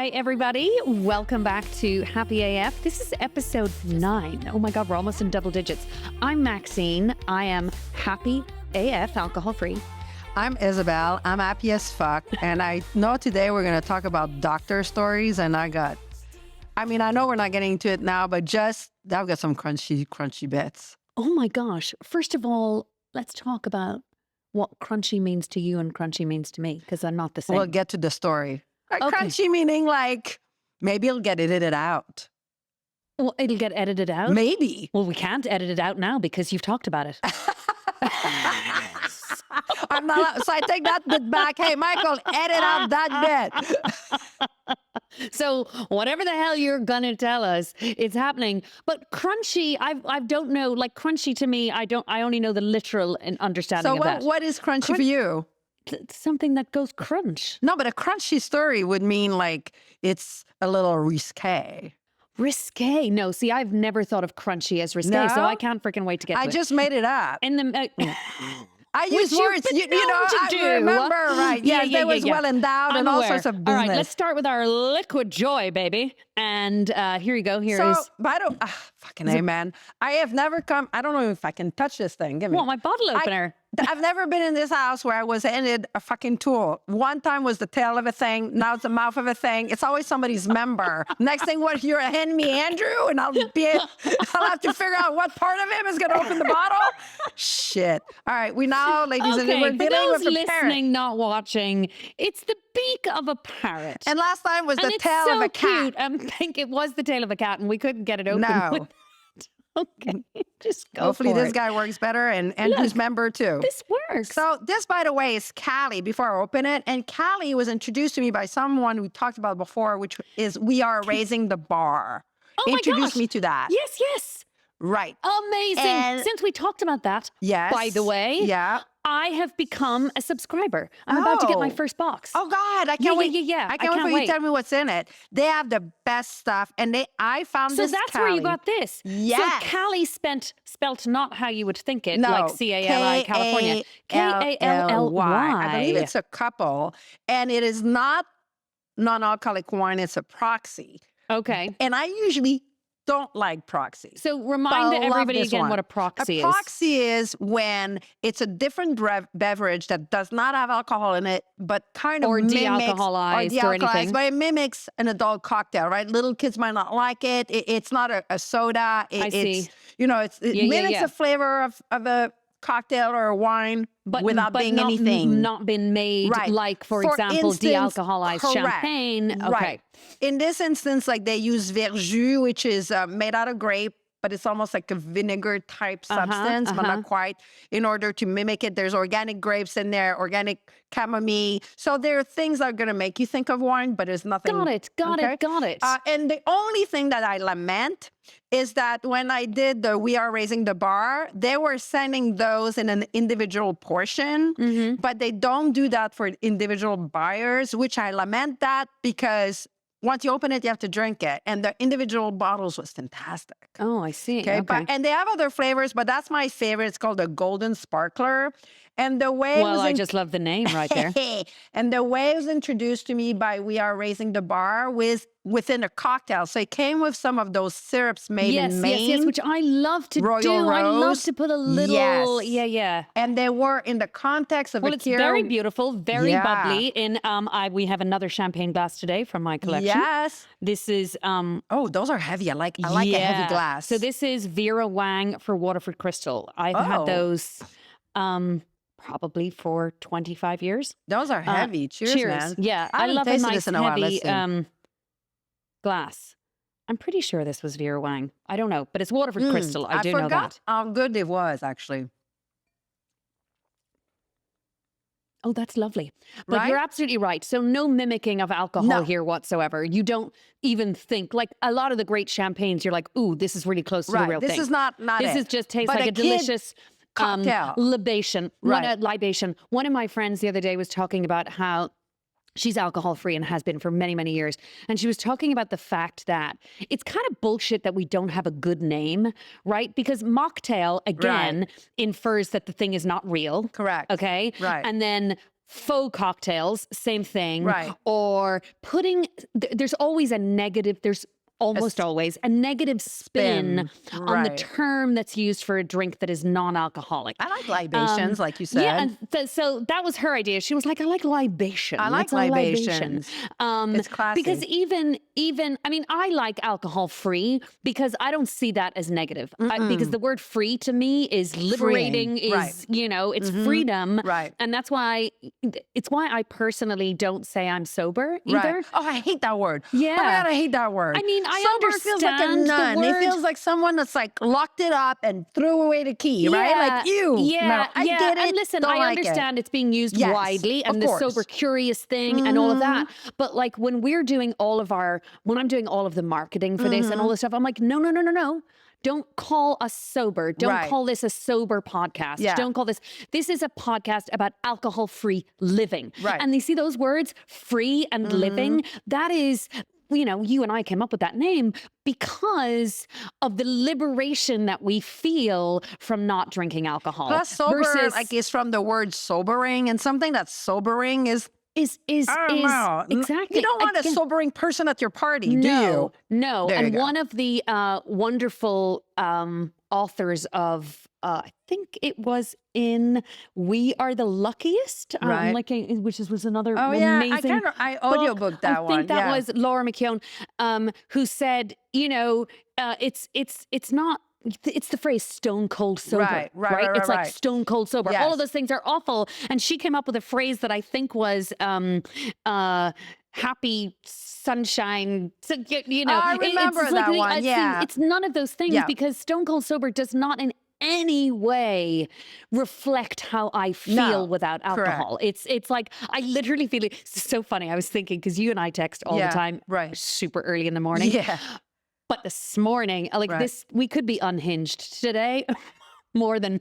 Hi, everybody. Welcome back to HappyAF. This is episode 9. Oh my God, we're almost in double digits. I'm Maxine. I am HappyAF, alcohol-free. I'm Isabelle. I'm happy as fuck. And I know today we're going to talk about doctor stories. And I know we're not getting to it now, but I've got some crunchy bits. Oh my gosh. First of all, let's talk about what crunchy means to you and crunchy means to me, because I'm not the same. We'll get to the story. Okay. Crunchy meaning like maybe it'll get edited out. Well, it'll get edited out? Maybe. Well, we can't edit it out now because you've talked about it. I'm not. So I take that bit back. Hey, Michael, edit out that bit. So whatever the hell you're gonna tell us, it's happening. But crunchy, I don't know. Like crunchy to me, I only know the literal understanding of that. So what is crunchy for you? Something that goes crunch. No, but a crunchy story would mean like it's a little risque. Risque? No, see, I've never thought of crunchy as risque, No? so I can't freaking wait to get to I it. just made it up. In the I use Which words, you've been you know, known to I do. remember, right? Yes, they was well endowed I'm and all aware. sorts of business. All right, let's start with our liquid joy, baby. And here you go. Fucking A, man. I have never come, I don't know if I can touch this thing. Give me. my bottle opener. I've never been in this house where I was handed a fucking tool. One time was the tail of a thing. Now it's the mouth of a thing. It's always somebody's member. Next thing, what, you're handing me Andrew? And I'll have to figure out what part of him is going to open the bottle? Shit. All right. We now, ladies and gentlemen, we're dealing with a listening, parrot. not watching, it's the beak of a parrot. And last time was the and tail of a cat. Cute. I think it was the tail of a cat, and we couldn't get it open. No. Okay, just go. Hopefully for this it. guy works better and Andrew's member too. This works. So this, by the way, is Callie before I open it. And Callie was introduced to me by someone we talked about before, which is We Are Raising the Bar. Oh my Introduced gosh. me to that. Yes. Right. Amazing. And- Since we talked about that, Yes. by the way, Yeah. I have become a subscriber. I'm about to get my Oh. first box. Oh God, I Yeah, can't wait. yeah. I can't wait for you wait. to tell me what's in it. They have the best stuff. And I found So this that's where you Callie. got this. Yes. So Callie spelt not how you would think it, No, like C-A-L-I, California. K-A-L-L-Y. K-A-L-L-Y. I believe it's a couple. And it is not non-alcoholic wine. It's a proxy. Okay. And I usually don't like proxies. So But remind I love everybody this again one. what a proxy A is. proxy is when it's a different beverage that does not have alcohol in it, but kind of Or mimics, de-alcoholized or anything. but it mimics an adult cocktail, right? Little kids might not like it. It's not a soda. I see. It Yeah, mimics yeah. the flavor of a cocktail or a wine without being not, anything. not been made Right. like, for example, instance, de-alcoholized correct. champagne. Okay. Right. In this instance, like they use verjus, which is made out of grape, but it's almost like a vinegar type substance, but not quite. In order to mimic it, there's organic grapes in there, organic chamomile. So there are things that are going to make you think of wine, but it's nothing. Got it. And the only thing that I lament is that when I did the We Are Raising the Bar, they were sending those in an individual portion, but they don't do that for individual buyers, which I lament that because once you open it, you have to drink it. And the individual bottles was fantastic. Oh, I see. Okay. And they have other flavors, but that's my favorite. It's called the Golden Sparkler. And the way it Well, was I just love the name right there. and the way it was introduced to me by We Are Raising the Bar was within a cocktail. So it came with some of those syrups made in Maine. Yes, which I love to Royal do. I love Rose. to put a little, Yes. yeah. And they were in the context of Well, a it's very beautiful, very Yeah. bubbly. In we have another champagne glass today from my collection. Yes. This is Oh, those are heavy. I like a heavy glass. So this is Vera Wang for Waterford Crystal. I've had those probably for 25 years. Those are heavy. Cheers, man. Yeah, I I haven't love a tasted nice this in a while. heavy Let's see. glass. I'm pretty sure this was Vera Wang. I don't know, but it's Waterford Crystal. I do know that. How good it was, actually. Oh, that's lovely. But Right? you're absolutely right. So no mimicking of alcohol No. here whatsoever. You don't even think, like a lot of the great champagnes, you're like, ooh, this is really close to the real This thing. is not This it. is just tastes But like a kid delicious cocktail. libation. Right. Libation. One of my friends the other day was talking about how she's alcohol free and has been for many, many years. And she was talking about the fact that it's kind of bullshit that we don't have a good name, right? Because mocktail, again, infers that the thing is not real. Correct. Okay. Right. And then faux cocktails, same thing. Right. Or there's always a negative, there's almost always a negative spin on the Right. term that's used for a drink that is non-alcoholic. I like libations, like you said. Yeah, and so that was her idea. She was like, I like libation. I like It's a libation. libations. It's classy. Because even I mean, I like alcohol free because I don't see that as negative. Because the word free to me is liberating, Freeing. Right. it's freedom. Right. And that's why I personally don't say I'm sober either. Right. Oh, I hate that word. Yeah. Oh my God, I hate that word. I mean, I Sober understand feels like a nun. the word. It feels like someone that's like locked it up and threw away the key, right? Like you. Yeah, No, I get it. And listen, Don't I like understand it's being used Yes, widely and of the course. sober curious thing and all of that. But like when I'm doing all of the marketing for this and all this stuff, I'm like, no. Don't call us sober. Don't Right. call this a sober podcast. Yeah. Don't call this is a podcast about alcohol-free living. Right. And you see those words, free and living, that is, you and I came up with that name because of the liberation that we feel from not drinking alcohol. Plus, sober, versus, like, is from the word sobering, and something that's sobering is is I don't know. exactly. You don't want a Again, sobering person at your party, do you? No. There you And go. one of the wonderful authors of, I think it was in We Are the Luckiest, Right. which was another Oh yeah, amazing I audiobooked that I one. think that yeah. was Laura McKeown, who said, it's not. It's the phrase stone cold sober, Right. It's like right. stone cold sober. All Yes. of those things are awful. And she came up with a phrase that I think was happy sunshine. So, I remember it's that one, it's, yeah. It's none of those things Yeah. because stone cold sober does not in any way reflect how I feel No, without alcohol. It's like I literally feel it. It's so funny. I was thinking because you and I text all Yeah, the time, right. super early in the morning. Yeah. But this morning, like Right. we could be unhinged today more than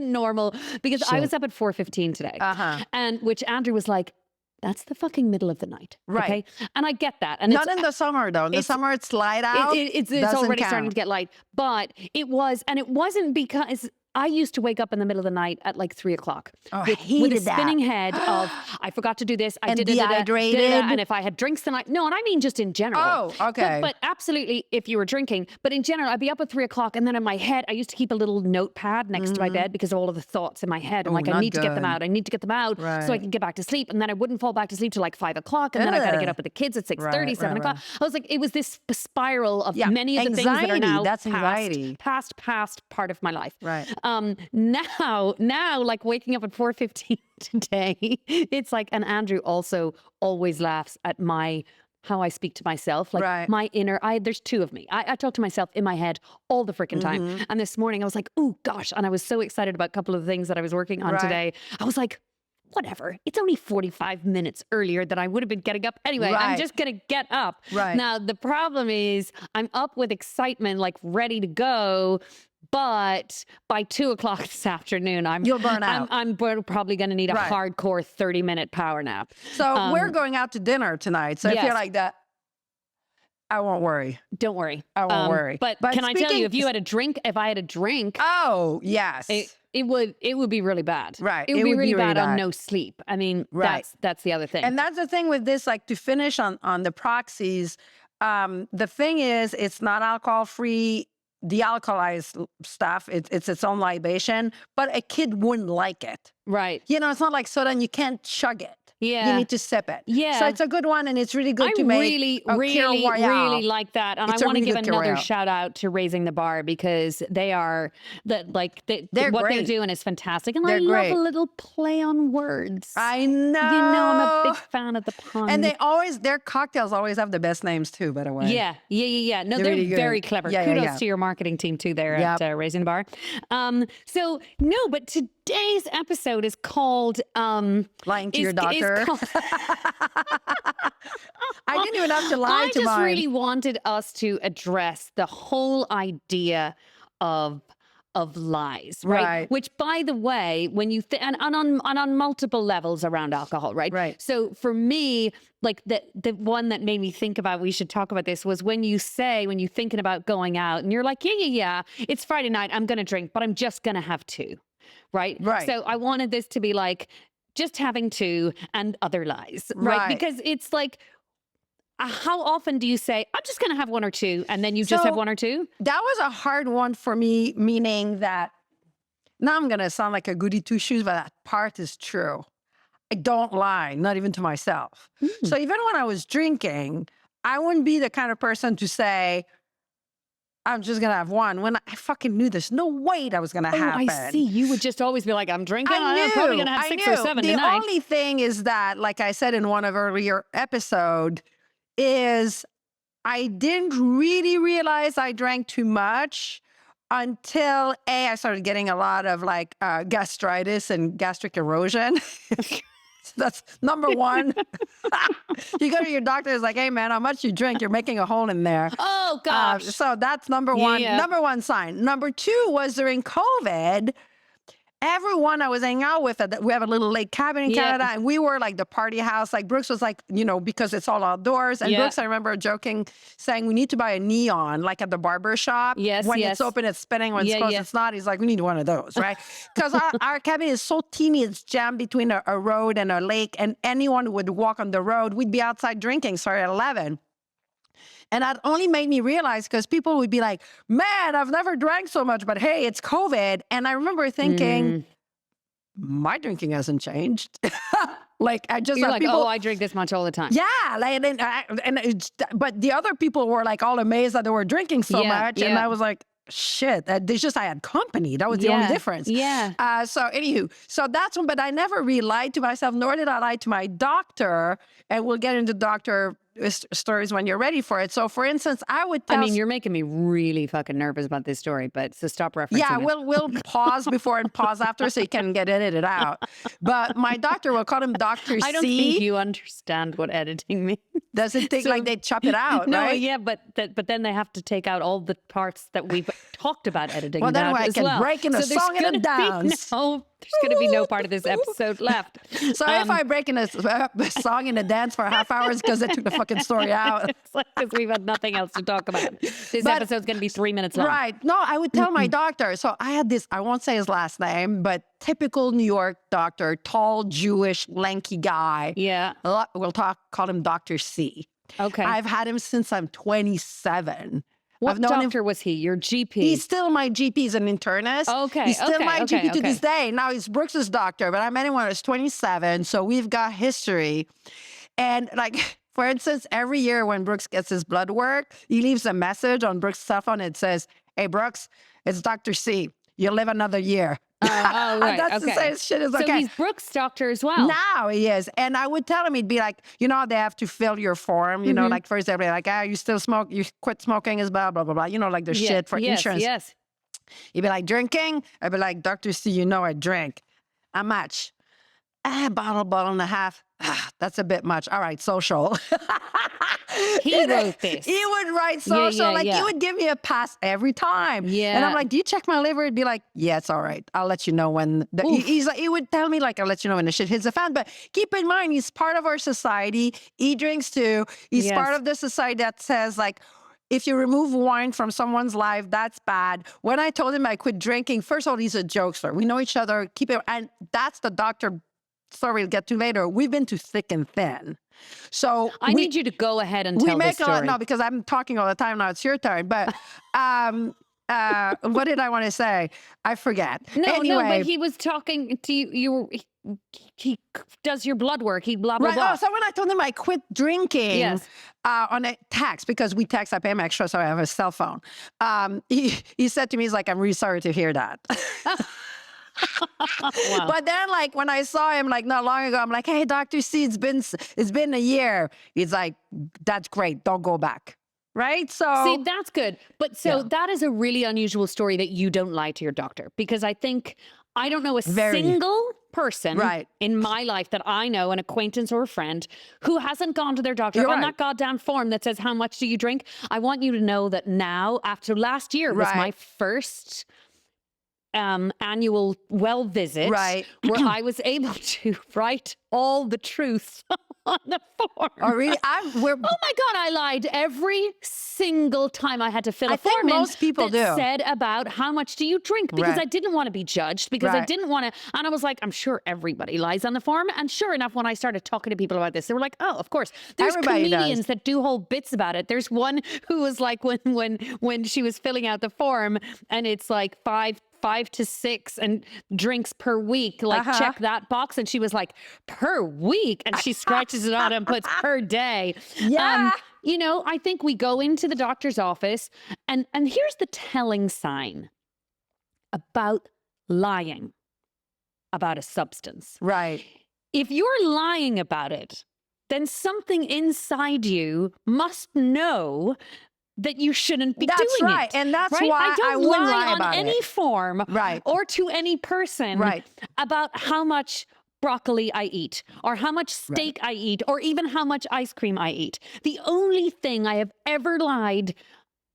normal because I Shit. was up at 4:15 today. Uh-huh. And which Andrew was like, that's the fucking middle of the night. Right. Okay. And I get that. And Not in the summer though. In the it's- summer it's light out. it's doesn't already count. starting to get light. But it wasn't because I used to wake up in the middle of the night at like 3:00 Oh, I with a hated that. spinning head of I forgot to do this. I And did dehydrated. and if I had drinks the night. No, and I mean just in general. Oh, okay. But absolutely, if you were drinking. But in general, I'd be up at 3:00, and then in my head, I used to keep a little notepad next to my bed because of all of the thoughts in my head. I'm Oh, like, I not need to get them good. out. I need to get them out so I Right. can get back to sleep. And then I wouldn't fall back to sleep till like 5:00, and then I got to get Ugh. up with the kids at 6:30, Right, 7:00. right. I was like, it was this spiral of Yeah, many of the things that are anxiety. now That's anxiety. past part of my life. Right. Now, like waking up at 4:15 today, it's like, and Andrew also always laughs at how I speak to myself, like Right. my inner. There's two of me. I talk to myself in my head all the freaking time. Mm-hmm. And this morning I was like, oh gosh, and I was so excited about a couple of things that I was working on Right. today. I was like, whatever. It's only 45 minutes earlier than I would have been getting up anyway. I'm Right. just gonna get up. Right. Now the problem is I'm up with excitement, like ready to go. But by 2:00 this afternoon, You'll burn out. I'm probably going to need a Right. hardcore 30-minute power nap. So we're going out to dinner tonight. So if yes. you're like that, I won't worry. Don't worry. I won't worry. But can I tell you, if I had a drink, Oh, yes. it would be really bad. Right. It would be really bad on no sleep. I mean, Right. that's the other thing. And that's the thing with this, like to finish on the proxies, the thing is, it's not alcohol free. De-alcoholized stuff, it's its own libation, but a kid wouldn't like it. right. It's not like soda and you can't chug it. Yeah. You need to sip it. Yeah. So it's a good one and it's really good I to make really, a really, Kir Royale. really like that. And It's I a want to really give good Kir another Royale. shout out to Raising the Bar because they are They're what they're great. doing is fantastic. And I They're love great. a little play on words. I know. I'm a big fan of the pun. And their cocktails always have the best names too, by the way. Yeah. No, They're they're really good. very clever. Yeah, Kudos yeah. to your marketing team too there Yep. at Raising the Bar. But today's episode is called Lying to your is doctor. called- I didn't even have to lie I to just mine. really wanted us to address the whole idea of lies, right? Right. Which, by the way, when you and on multiple levels around alcohol, right? Right. So for me, like the one that made me think about we should talk about this was when you're thinking about going out and you're like, yeah, it's Friday night, I'm gonna drink, but I'm just gonna have two, right? Right. So I wanted this to be like, just having two and other lies, right? Right. Because it's like, how often do you say, I'm just going to have one or two, and then you just have So one or two? that was a hard one for me, meaning that now I'm going to sound like a goody two shoes, but that part is true. I don't lie, not even to myself. So even when I was drinking, I wouldn't be the kind of person to say, I'm just going to have one, when I fucking knew there's no way that was going to happen. I see. You would just always be like, I'm drinking. I'm probably going to have 6 or 7 the tonight. only thing is that, like I said in one of earlier episode, is I didn't really realize I drank too much until I started getting a lot of like gastritis and gastric erosion. So that's number one. You go to your doctor, it's like, hey man, how much you drink? You're making a hole in there. Oh gosh. So that's number one. Yeah. Number one sign. Number two was during COVID. Everyone I was hanging out with, we have a little lake cabin in Canada, and we were like the party house. Like Brooks was like, because it's all outdoors. And Brooks, I remember joking, saying, we need to buy a neon, like at the barber shop. When it's open, it's spinning. When it's closed, it's not. He's like, we need one of those, right? Because our cabin is so teeny, it's jammed between a road and a lake. And anyone who would walk on the road, we'd be outside drinking, at 11. And that only made me realize, because people would be like, man, I've never drank so much, but hey, it's COVID. And I remember thinking, my drinking hasn't changed. Like, I just You're like, people, I drink this much all the time. Yeah. But the other people were like all amazed that they were drinking so much. And I was like, shit, I had company. That was the only difference. Yeah. So anywho, so that's one, but I never really lied to myself, nor did I lie to my doctor. And we'll get into doctor stories when you're ready for it. So for instance, I would tell... I mean, you're making me really fucking nervous about this story, but so stop referencing it. We'll pause before and pause after so you can get edited out. But my doctor, we'll call him Dr. C. I don't think you understand what editing means. Does it think like they chop it out, no, right? Yeah, but then they have to take out all the parts that we've talked about editing. Well, then I can break in a song in the downs. There's going to be no part of this episode left. So if I break in a song in a dance for half hours because they took the fucking story out. It's like because we've had nothing else to talk about. This episode's going to be 3 minutes long. Right. No, I would tell my doctor. So I had this, I won't say his last name, but typical New York doctor, tall, Jewish, lanky guy. Yeah. We'll call him Dr. C. Okay. I've had him since I'm 27. What doctor was he? Your GP? He's still my GP. He's an internist. Okay. He's still my GP to this day. Now he's Brooks's doctor, but I met him when I was 27. So we've got history. And like, for instance, every year when Brooks gets his blood work, he leaves a message on Brooks' cell phone. It says, hey, Brooks, it's Dr. C. You'll live another year. Right. That's the same shit as So he's Brooks' doctor as well. Now he is. And I would tell him, he'd be like, they have to fill your form, like first they'd be like, you still smoke, you quit smoking is blah, blah, blah, blah. Like the shit for insurance. Yes. He'd be like, drinking? I'd be like, Dr. C, I drink. How much? Bottle and a half. That's a bit much. All right, social. He wrote this. He would write social. He would give me a pass every time. Yeah. And I'm like, do you check my liver? He'd be like, yeah, it's all right. I'll let you know when. He would tell me, like, I'll let you know when the shit hits the fan. But keep in mind, he's part of our society. He drinks too. He's part of the society that says, like, if you remove wine from someone's life, that's bad. When I told him I quit drinking, first of all, he's a jokester. We know each other. And that's the doctor story we'll get to later. We've been to thick and thin. So I need you to go ahead and tell this story. No, because I'm talking all the time now. It's your turn. But what did I want to say? I forget. No, but he was talking to you. He does your blood work. He blah, blah, blah. Oh, so when I told him I quit drinking on a text, because we text, I pay him extra, so I have a cell phone. He said to me, he's like, I'm really sorry to hear that. Wow. But then, like, when I saw him, like, not long ago, I'm like, hey, Dr. C, it's been a year. He's like, that's great. Don't go back. Right? So see, that's good. But that is a really unusual story that you don't lie to your doctor, because I don't know a single person in my life that I know, an acquaintance or a friend, who hasn't gone to their doctor on that goddamn form that says, how much do you drink? I want you to know that now, after last year was my first annual well visit, where I was able to write all the truth on the form. Oh, really? Oh my God, I lied every single time I had to fill a I think form in most people that do. said about how much do you drink, because I didn't want to be judged, because I Right. didn't want to. And I was like, I'm sure everybody lies on the form. And sure enough, when I started talking to people about this, they were like, oh, of course. There's Everybody does. comedians that do whole bits about it. There's one who was like, when she was filling out the form, and it's like 5 to 6 and drinks per week, like check that box, and she was like, per week, and she scratches it out and puts per day. Yeah. You know, I think we go into the doctor's office, and here's the telling sign about lying about a substance. Right. If you're lying about it, then something inside you must know that you shouldn't be That's doing right. it. And that's right? why I don't I wouldn't lie lie on about any it. form Right. or to any person Right. about how much broccoli I eat, or how much steak I eat, or even how much ice cream I eat. The only thing I have ever lied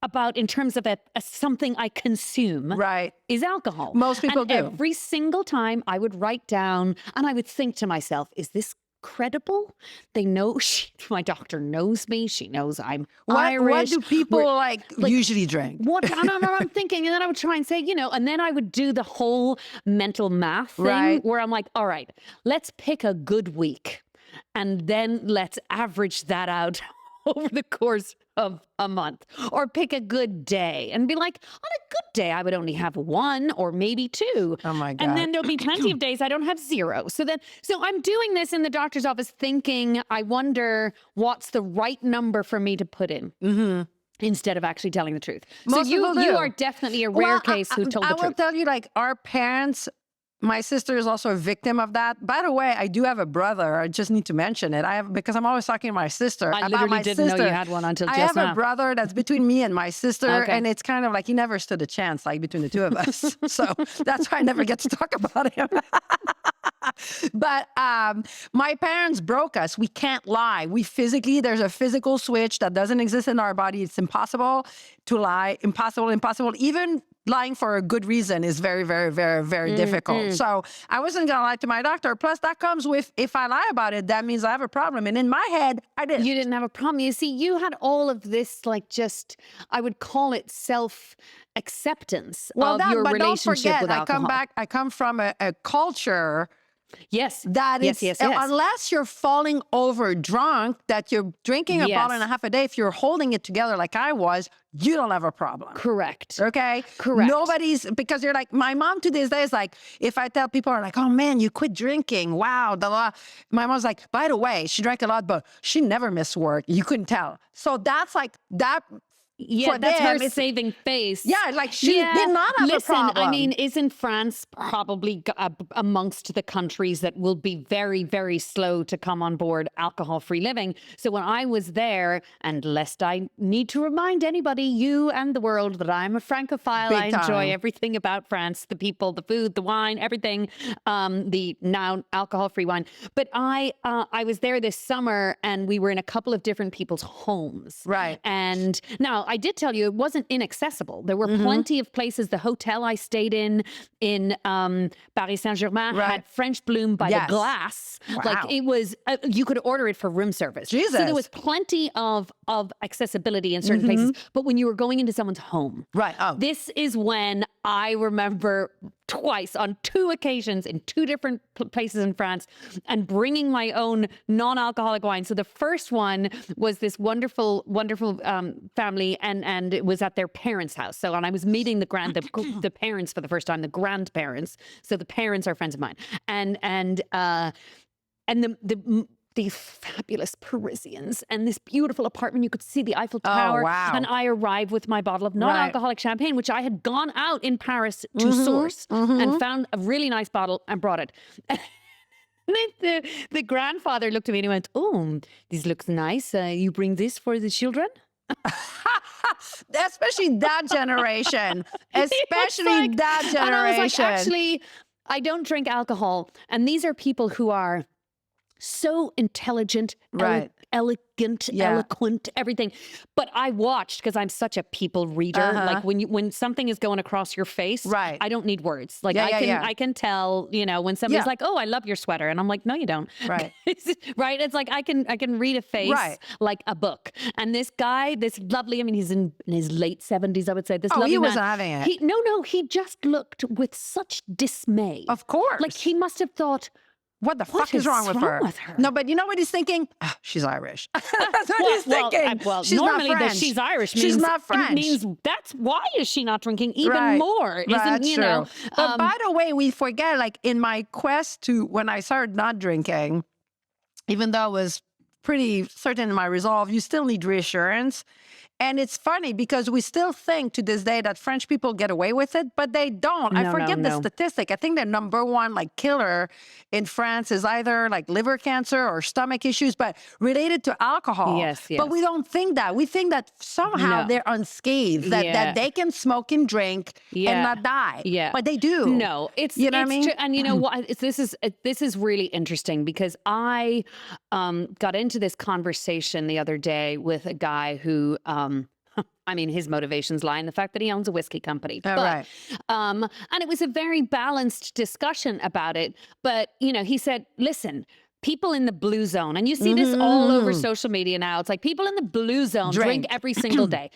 about in terms of something I consume Right. is alcohol. Most people and do. Every single time I would write down, and I would think to myself, is this credible? They know, my doctor knows me. She knows I'm Irish. What do people We're- like usually drink? What I don't know what I'm thinking. And then I would try and say, you know, and then I would do the whole mental math thing Right. where I'm like, all right, let's pick a good week, and then let's average that out over the course of a month, or pick a good day and be like, on a good day, I would only have 1 or maybe 2. Oh my God. And then there'll be plenty of days I don't have 0. So I'm doing this in the doctor's office thinking, I wonder what's the right number for me to put in. Instead of actually telling the truth. Most so you people do. are definitely a rare Well, case who told I the will truth. tell you, like, our parents, my sister is also a victim of that. By the way, I do have a brother. I just need to mention it. Because I'm always talking to my sister I about literally my didn't sister. know you had one until I just have now. a brother that's between me and my sister, Okay. and it's kind of like he never stood a chance, like between the two of us. So that's why I never get to talk about him. But my parents broke us. We can't lie. There's a physical switch that doesn't exist in our body. It's impossible to lie. Impossible. Even lying for a good reason is very, very, very, very difficult. So I wasn't going to lie to my doctor. Plus, that comes with, if I lie about it, that means I have a problem. And in my head, I did. You didn't have a problem. You see, you had all of this, like, just, I would call it self-acceptance of your but don't relationship forget, with alcohol. I come from a culture Yes. that yes, is, yes, yes. unless you're falling over drunk, that you're drinking a bottle and a half a day, if you're holding it together like I was, you don't have a problem. Correct. Okay? Correct. Because you're like, my mom to this day is like, if I tell people are like, oh man, you quit drinking. Wow. My mom's like, by the way, she drank a lot, but she never missed work. You couldn't tell. So that's like, that. Yeah, for that's them, her it's- saving face. Yeah, like she did not have a problem. I mean, isn't France probably amongst the countries that will be very, very slow to come on board alcohol-free living? So when I was there, and lest I need to remind anybody, you and the world, that I'm a Francophile. Big I enjoy time. everything about France, the people, the food, the wine, everything, the now alcohol-free wine. But I was there this summer, and we were in a couple of different people's homes. Right. And now, I did tell you it wasn't inaccessible. There were plenty of places. The hotel I stayed in Paris Saint-Germain had French Bloom by the glass. Wow. Like, it was, you could order it for room service. Jesus. So there was plenty of accessibility in certain places. But when you were going into someone's home, Right. Oh. this is when I remember twice, on 2 occasions, in 2 different places in France, and bringing my own non-alcoholic wine. So the first one was this wonderful, wonderful family, and it was at their parents' house. So, and I was meeting the parents for the first time, the grandparents. So the parents are friends of mine, and these fabulous Parisians, and this beautiful apartment. You could see the Eiffel Tower. wow. And I arrived with my bottle of non-alcoholic champagne, which I had gone out in Paris to source, and found a really nice bottle and brought it. The grandfather looked at me and he went, "Oh, this looks nice. You bring this for the children?" Especially that generation. Especially that generation. And I was like, actually, I don't drink alcohol. And these are people who are so intelligent, Right. elegant, eloquent, everything. But I watched because I'm such a people reader. Like when something is going across your face, I don't need words. Like I can tell, you know, when somebody's like, "Oh, I love your sweater," and I'm like, "No, you don't." Right. Right. It's like I can read a face like a book. And this guy, this lovely, I mean, he's in his late 70s, I would say. This lovely he man, wasn't having it. No, he just looked with such dismay. Of course. Like he must have thought, what the fuck is wrong with her? No, but you know what he's thinking? Oh, she's Irish. That's what he's thinking. Well, she's normally not French. that she's Irish means, she's not French. It means that's why is she not drinking even more? Isn't, you know? But by the way, we forget, like in my quest to, when I started not drinking, even though I was pretty certain in my resolve, you still need reassurance. And it's funny because we still think to this day that French people get away with it, but they don't. No, I forget the statistic. I think the number one like killer in France is either like liver cancer or stomach issues, but related to alcohol. Yes. But we don't think that. We think that somehow they're unscathed, that they can smoke and drink and not die. But they do. No, it's, you know what I mean? True. And you know what? This is really interesting because I got into this conversation the other day with a guy who, I mean, his motivations lie in the fact that he owns a whiskey company. And it was a very balanced discussion about it. But, you know, he said, listen, people in the blue zone, and you see this all over social media now. It's like people in the blue zone drink every single day.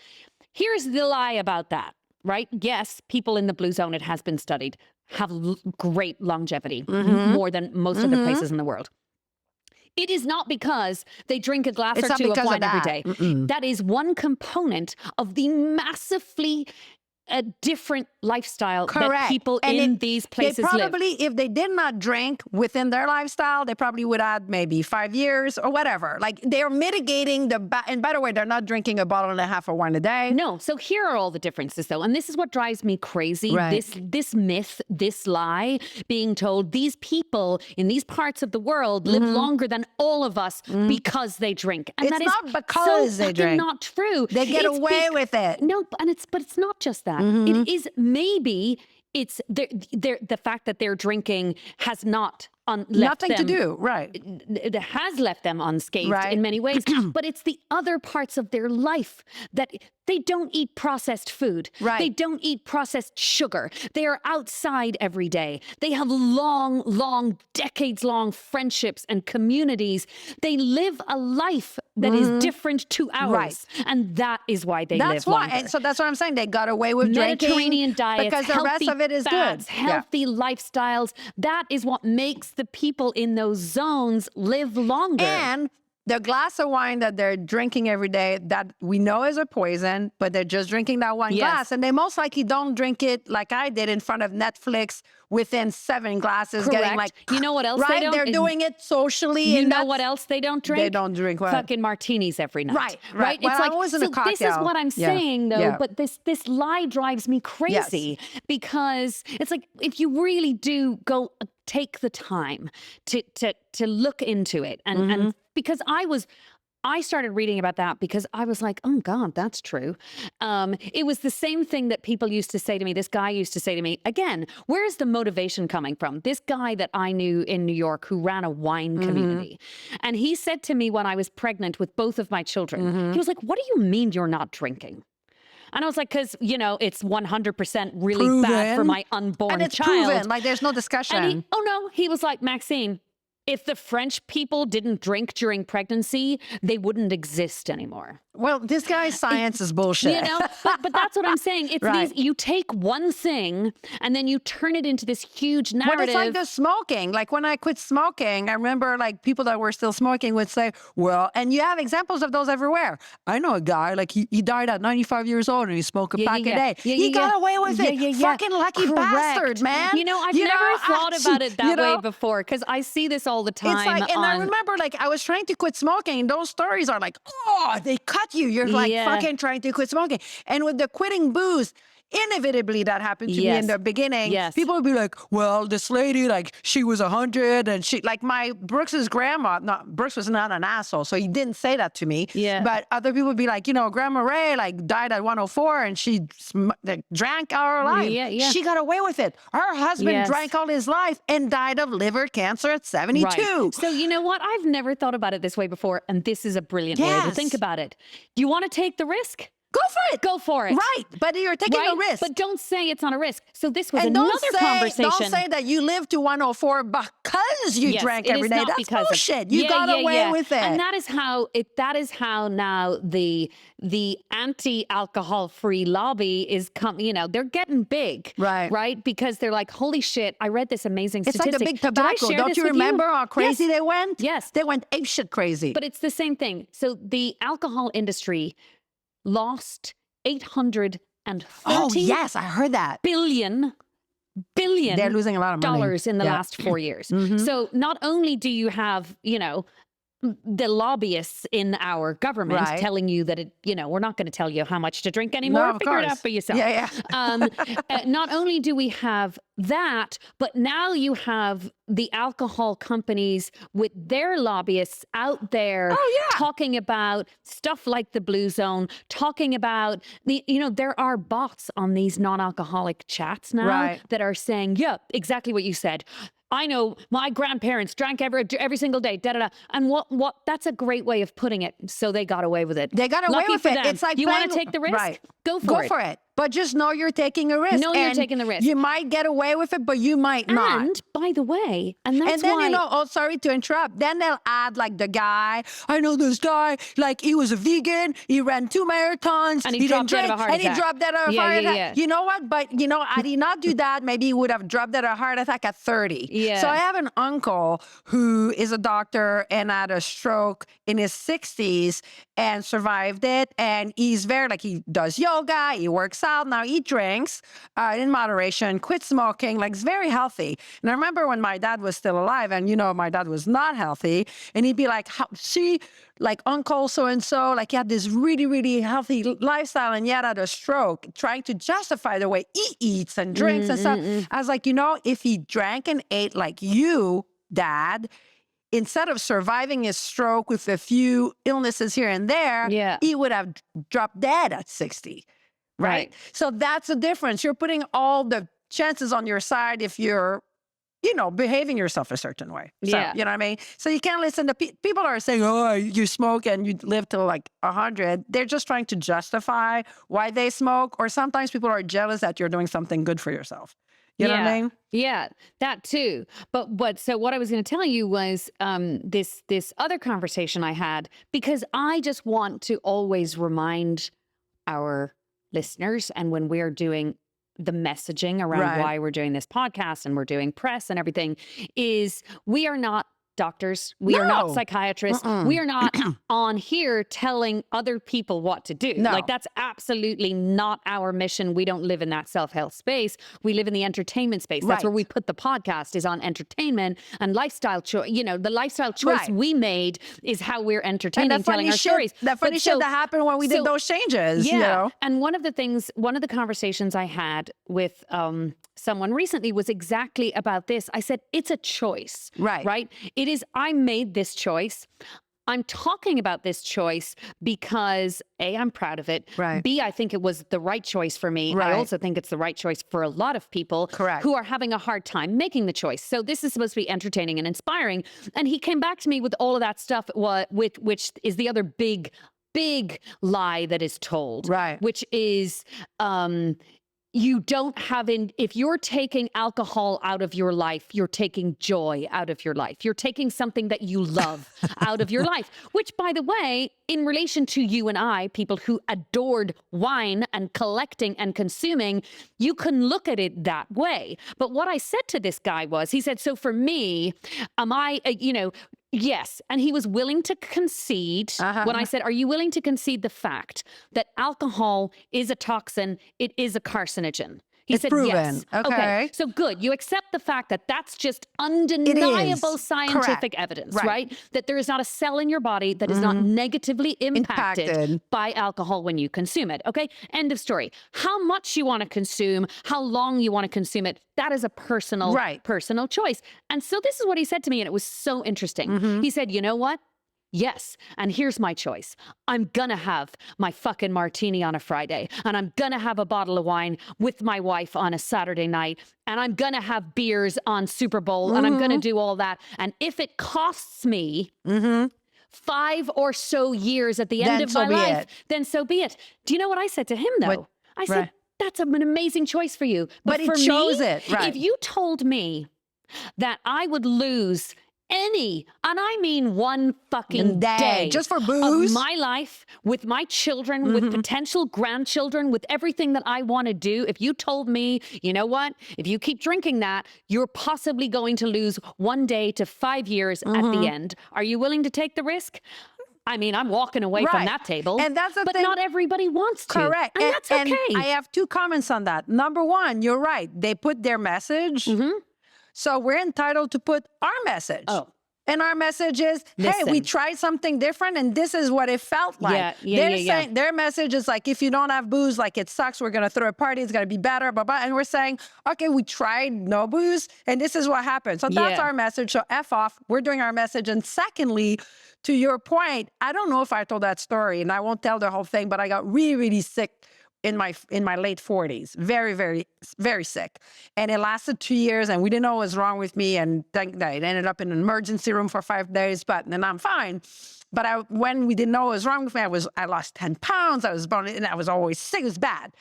Here's the lie about that, right? Yes, people in the blue zone, it has been studied, have great longevity, more than most other places in the world. It is not because they drink a glass or two of wine every day. That is one component of the massively different lifestyle that people in these places they probably, if they did not drink within their lifestyle, they probably would add maybe 5 years or whatever. Like they're mitigating and by the way, they're not drinking a bottle and a half of wine a day. No. So here are all the differences though. And this is what drives me crazy. This myth, this lie being told these people in these parts of the world live longer than all of us because they drink. And it's that not is because they drink. Not true. They get away with it. No, but it's not just that. It is maybe it's the fact that they're drinking has not left nothing them, to do, it has left them unscathed in many ways, but it's the other parts of their life that they don't eat processed food. They don't eat processed sugar. They are outside every day. They have long, decades-long friendships and communities. They live a life that is different to ours. And that is why they live longer. And so that's what I'm saying. They got away with Mediterranean diets, because the rest of it is fats, good. Healthy lifestyles. That is what makes the people in those zones live longer. And the glass of wine that they're drinking every day that we know is a poison, but they're just drinking that one glass. And they most likely don't drink it like I did in front of Netflix within 7 glasses. Getting like, you know what else they don't? They're doing it socially. You know what else they don't drink? They don't drink what? Fucking martinis every night. Right. It's like, so this is what I'm saying though, but this lie drives me crazy because it's like, if you really do go take the time to look into it and because I started reading about that because I was like, oh God, that's true. It was the same thing that people used to say to me. This guy used to say to me, again, where's the motivation coming from? This guy that I knew in New York who ran a wine community. And he said to me when I was pregnant with both of my children, he was like, what do you mean you're not drinking? And I was like, because, you know, it's 100% really bad for my unborn and it's child. Proven. Like, there's no discussion. And he was like, Maxine, if the French people didn't drink during pregnancy, they wouldn't exist anymore. Well, this guy's science is bullshit. You know, but that's what I'm saying. It's these, you take one thing and then you turn it into this huge narrative. Well, it's like the smoking. Like when I quit smoking, I remember like people that were still smoking would say, well, and you have examples of those everywhere. I know a guy, like he died at 95 years old and he smoked a pack a day. He got away with it. Fucking lucky bastard, man. You know, I've never thought about it that way before because I see this all the time. It's like, and I remember like I was trying to quit smoking. Those stories are like, oh, they cut you. You're like fucking trying to quit smoking. And with the quitting booze, inevitably that happened to me in the beginning. Yes. People would be like, well, this lady, like, she was 100 and she, like my Brooks's grandma, Brooks was not an asshole, so he didn't say that to me. Yeah. But other people would be like, Grandma Ray, like, died at 104 and she like, drank all her life. Yeah, yeah. She got away with it. Her husband drank all his life and died of liver cancer at 72. Right. So you know what? I've never thought about it this way before, and this is a brilliant way to think about it. Do you want to take the risk? Go for it. Go for it. Right. But you're taking a risk. But don't say it's not a risk. So this was and another conversation. conversation. Don't say that you live to 104 because you drank every day. That's bullshit. You got away with it. And that is how now the anti-alcohol free lobby is they're getting big. Right? Because they're like, holy shit, I read this amazing statistic. It's like the big tobacco. Don't you remember how crazy they went? Yes. They went apeshit crazy. But it's the same thing. So the alcohol industry lost $830 I heard that. billion They're losing a lot of money. dollars in the last 4 years. So not only do you have, the lobbyists in our government telling you that we're not going to tell you how much to drink anymore. Figure it out for yourself. Not only do we have that, but now you have the alcohol companies with their lobbyists out there talking about stuff like the Blue Zone, talking about there are bots on these non-alcoholic chats now that are saying, exactly what you said. I know my grandparents drank every single day, And what that's a great way of putting it. So they got away with it. They got away with it. Them. It's like you want to take the risk? Go for it. But just know you're taking a risk. You're taking the risk. You might get away with it, but you might not. And by the way, and then why... sorry to interrupt. Then they'll add like the guy. I know this guy. Like he was a vegan. He ran 2 marathons. And he dropped dead of a heart attack. And he dropped dead of a heart attack. You know what? But had he not do that, maybe he would have dropped dead of a heart attack at 30. Yeah. So I have an uncle who is a doctor and had a stroke in his 60s and survived it. And he's he does yoga. He works out. Now he drinks in moderation, quit smoking, he's very healthy. And I remember when my dad was still alive and, my dad was not healthy. And he'd be like, Uncle so-and-so, he had this really, really healthy lifestyle and yet had a stroke, trying to justify the way he eats and drinks and stuff. I was like, if he drank and ate like you, Dad, instead of surviving his stroke with a few illnesses here and there, he would have dropped dead at 60. Right. So that's the difference. You're putting all the chances on your side if you're, behaving yourself a certain way. So, you know what I mean? So you can't listen to people are saying, oh, you smoke and you live till 100. They're just trying to justify why they smoke. Or sometimes people are jealous that you're doing something good for yourself. You know what I mean? Yeah, that too. But so what I was going to tell you was this other conversation I had, because I just want to always remind our listeners, and when we're doing the messaging around why we're doing this podcast and we're doing press and everything, is we are not doctors. We are not psychiatrists. We are not on here telling other people what to do. That's absolutely not our mission. We don't live in that self-help space. We live in the entertainment space. That's where we put the podcast, is on entertainment and lifestyle choice. The lifestyle choice we made is how we're entertaining, telling our stories. That funny shit that happened when we did those changes. And one of the conversations I had with someone recently was exactly about this. I said, it's a choice. Right? It is, I made this choice. I'm talking about this choice because A, I'm proud of it. B, I think it was the right choice for me. I also think it's the right choice for a lot of people who are having a hard time making the choice. So this is supposed to be entertaining and inspiring. And he came back to me with all of that stuff, which is the other big lie that is told. Which is, you don't have if you're taking alcohol out of your life, you're taking joy out of your life. You're taking something that you love out of your life, which, by the way, in relation to you and I, people who adored wine and collecting and consuming, you can look at it that way. But what I said to this guy was, he said, so for me, am I, yes. And he was willing to concede when I said, are you willing to concede the fact that alcohol is a toxin? It is a carcinogen. He It's said proven. yes. Okay. So good. You accept the fact that that's just undeniable scientific Correct. evidence, Right. right? That there is not a cell in your body that is not negatively impacted by alcohol when you consume it. Okay. End of story. How much you want to consume, how long you want to consume it, that is a personal choice. And so this is what he said to me, and it was so interesting. He said, you know what? Yes. And here's my choice. I'm gonna have my fucking martini on a Friday, and I'm gonna have a bottle of wine with my wife on a Saturday night, and I'm gonna have beers on Super Bowl, and I'm gonna do all that. And if it costs me 5 or so years at the end of my life, then so be it. Do you know what I said to him, though? I said, that's an amazing choice for you. But he for chose me, it, right. If you told me that I would lose any, and I mean one fucking day, just for booze, of my life, with my children, with potential grandchildren, with everything that I want to do, if you told me, you know what, if you keep drinking that, you're possibly going to lose 1 day to 5 years at the end. Are you willing to take the risk? I mean, I'm walking away from that table. And that's the but thing. Not everybody wants to. Correct. And that's okay. And I have 2 comments on that. Number 1, you're right. They put their message. So we're entitled to put our message. And our message is, hey, we tried something different, and this is what it felt like. They're saying their message is like, if you don't have booze, like it sucks, we're going to throw a party, it's going to be better, blah, blah. And we're saying, okay, we tried no booze, and this is what happened. So that's our message. So F off, we're doing our message. And secondly, to your point, I don't know if I told that story, and I won't tell the whole thing, but I got really, really sick in my late 40s, very, very, very sick. And it lasted 2 years, and we didn't know what was wrong with me. And thank God, it ended up in an emergency room for 5 days, but then I'm fine. But when we didn't know what was wrong with me, I lost 10 pounds. I was born, and I was always sick. It was bad.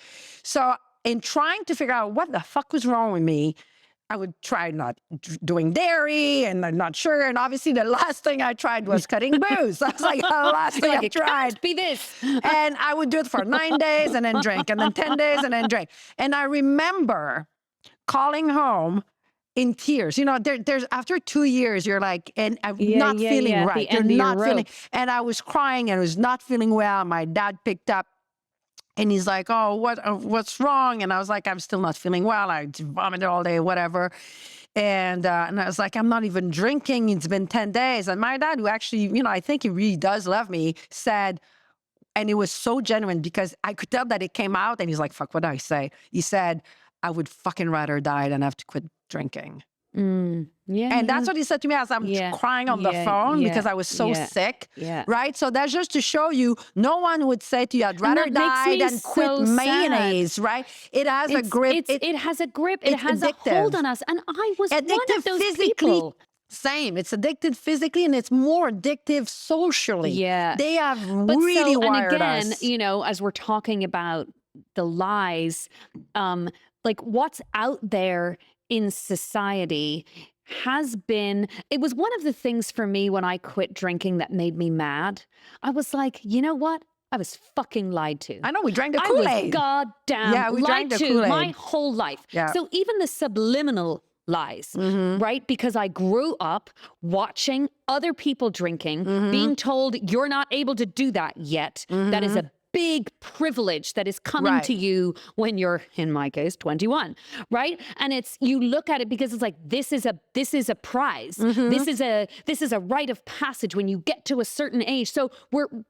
So in trying to figure out what the fuck was wrong with me, I would try not doing dairy, and I'm not sure. And obviously the last thing I tried was cutting booze. That's like the last thing I tried. Can't be this. And I would do it for 9 days and then drink, and then 10 days and then drink. And I remember calling home in tears. You know, there's after 2 years, you're like, and I'm not feeling right. You're not feeling, and I was crying and I was not feeling well. My dad picked up. And he's like, oh, what's wrong? And I was like, I'm still not feeling well. I vomited all day, whatever. And I was like, I'm not even drinking. It's been 10 days. And my dad, who actually, you know, I think he really does love me, said, and it was so genuine because I could tell that it came out. And he's like, fuck, what did I say? He said, I would fucking rather die than have to quit drinking. And that's what he said to me as I'm crying on the phone because I was so sick, right? So that's just to show you, no one would say to you, I'd rather die than quit mayonnaise, right? It has a grip. It has a grip. It has a hold on us. And I was one of those people. Same. It's addicted physically, and it's more addictive socially. They have really wired us. And again, you know, as we're talking about the lies, like what's out there in society has been, it was one of the things for me when I quit drinking that made me mad. I was like, you know what? I was fucking lied to. I know, we drank the Kool-Aid. I was goddamn lied to my whole life. So even the subliminal lies, right? Because I grew up watching other people drinking, being told you're not able to do that yet. That is a big privilege that is coming to you when you're, in my case, 21, right? And it's, you look at it because it's like, this is a prize. This is a rite of passage when you get to a certain age. So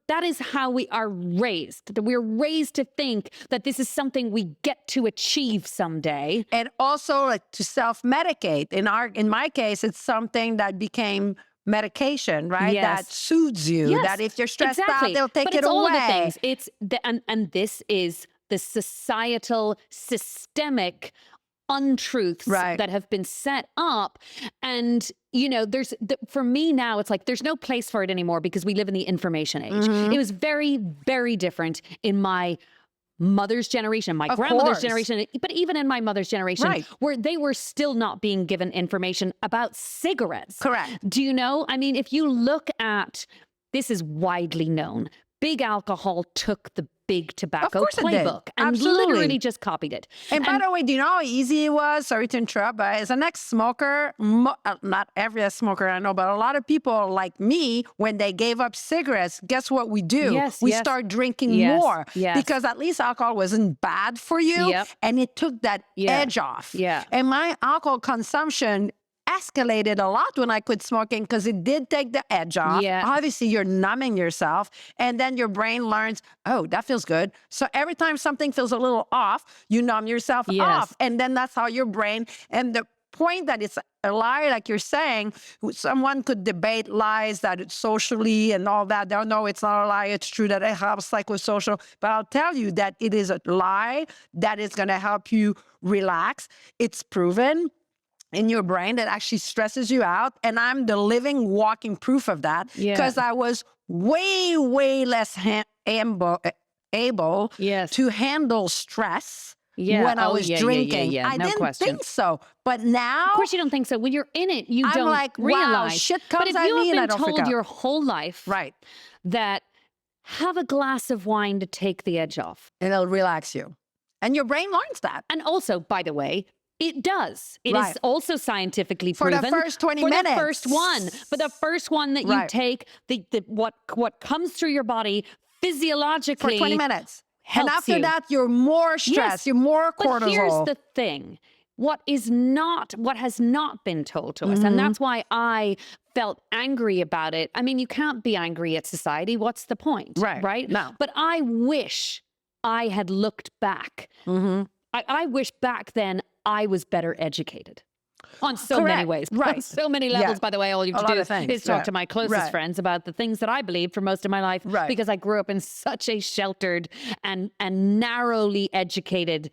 that is how we are raised. We're raised to think that this is something we get to achieve someday. And also like to self-medicate. In my case, it's something that became medication, right? That soothes you. That if you're stressed out, they'll take it away. All of the things. It's and this is the societal, systemic untruths that have been set up. And you know, for me now, it's like there's no place for it anymore because we live in the information age. It was very, very different in my mother's generation, my grandmother's generation, but even in my mother's generation, where they were still not being given information about cigarettes. Correct. Do you know? I mean, if you look at, this is widely known, big alcohol took the big tobacco course it did. playbook and Absolutely. literally just copied it. And by the way, do you know how easy it was? Sorry to interrupt, but as an ex-smoker, not every smoker I know, but a lot of people like me, when they gave up cigarettes, guess what we do? Yes, we yes. start drinking Yes, more yes. because at least alcohol wasn't bad for you, Yep. and it took that edge off. Yeah. And my alcohol consumption escalated a lot when I quit smoking because it did take the edge off. Yeah. Obviously, you're numbing yourself, and then your brain learns, oh, that feels good. So every time something feels a little off, you numb yourself Yes. off. And then that's how your brain, and the point that it's a lie, like you're saying, someone could debate lies that it's socially and all that. They'll know it's not a lie. It's true that it helps psychosocial. But I'll tell you that it is a lie that is going to help you relax. It's proven in your brain that actually stresses you out. And I'm the living, walking proof of that because I was way, way less able Yes. to handle stress when I was drinking. Yeah. I No didn't question. think so. But now, Of course you don't think so. When you're in it, you I'm don't like, wow, realize. shit but comes if at you me have and I been don't freak told out. your whole life Right. that have a glass of wine to take the edge off. It'll relax you. And your brain learns that. And also, by the way, it does. It is Right. also scientifically For the proven. first 20 for minutes. the first one. For the first one that you Right. take, what comes through your body physiologically. For 20 minutes. And helps after you. that, you're more stressed. Yes, You're more cortisol. But here's the thing. What has not been told to us, and that's why I felt angry about it. I mean, you can't be angry at society. What's the point? Right? No. But I wish I had looked back. I wish back then I was better educated. On so many ways. Right. On so many levels, by the way, all you have to do is talk to my closest friends about the things that I believed for most of my life because I grew up in such a sheltered and narrowly educated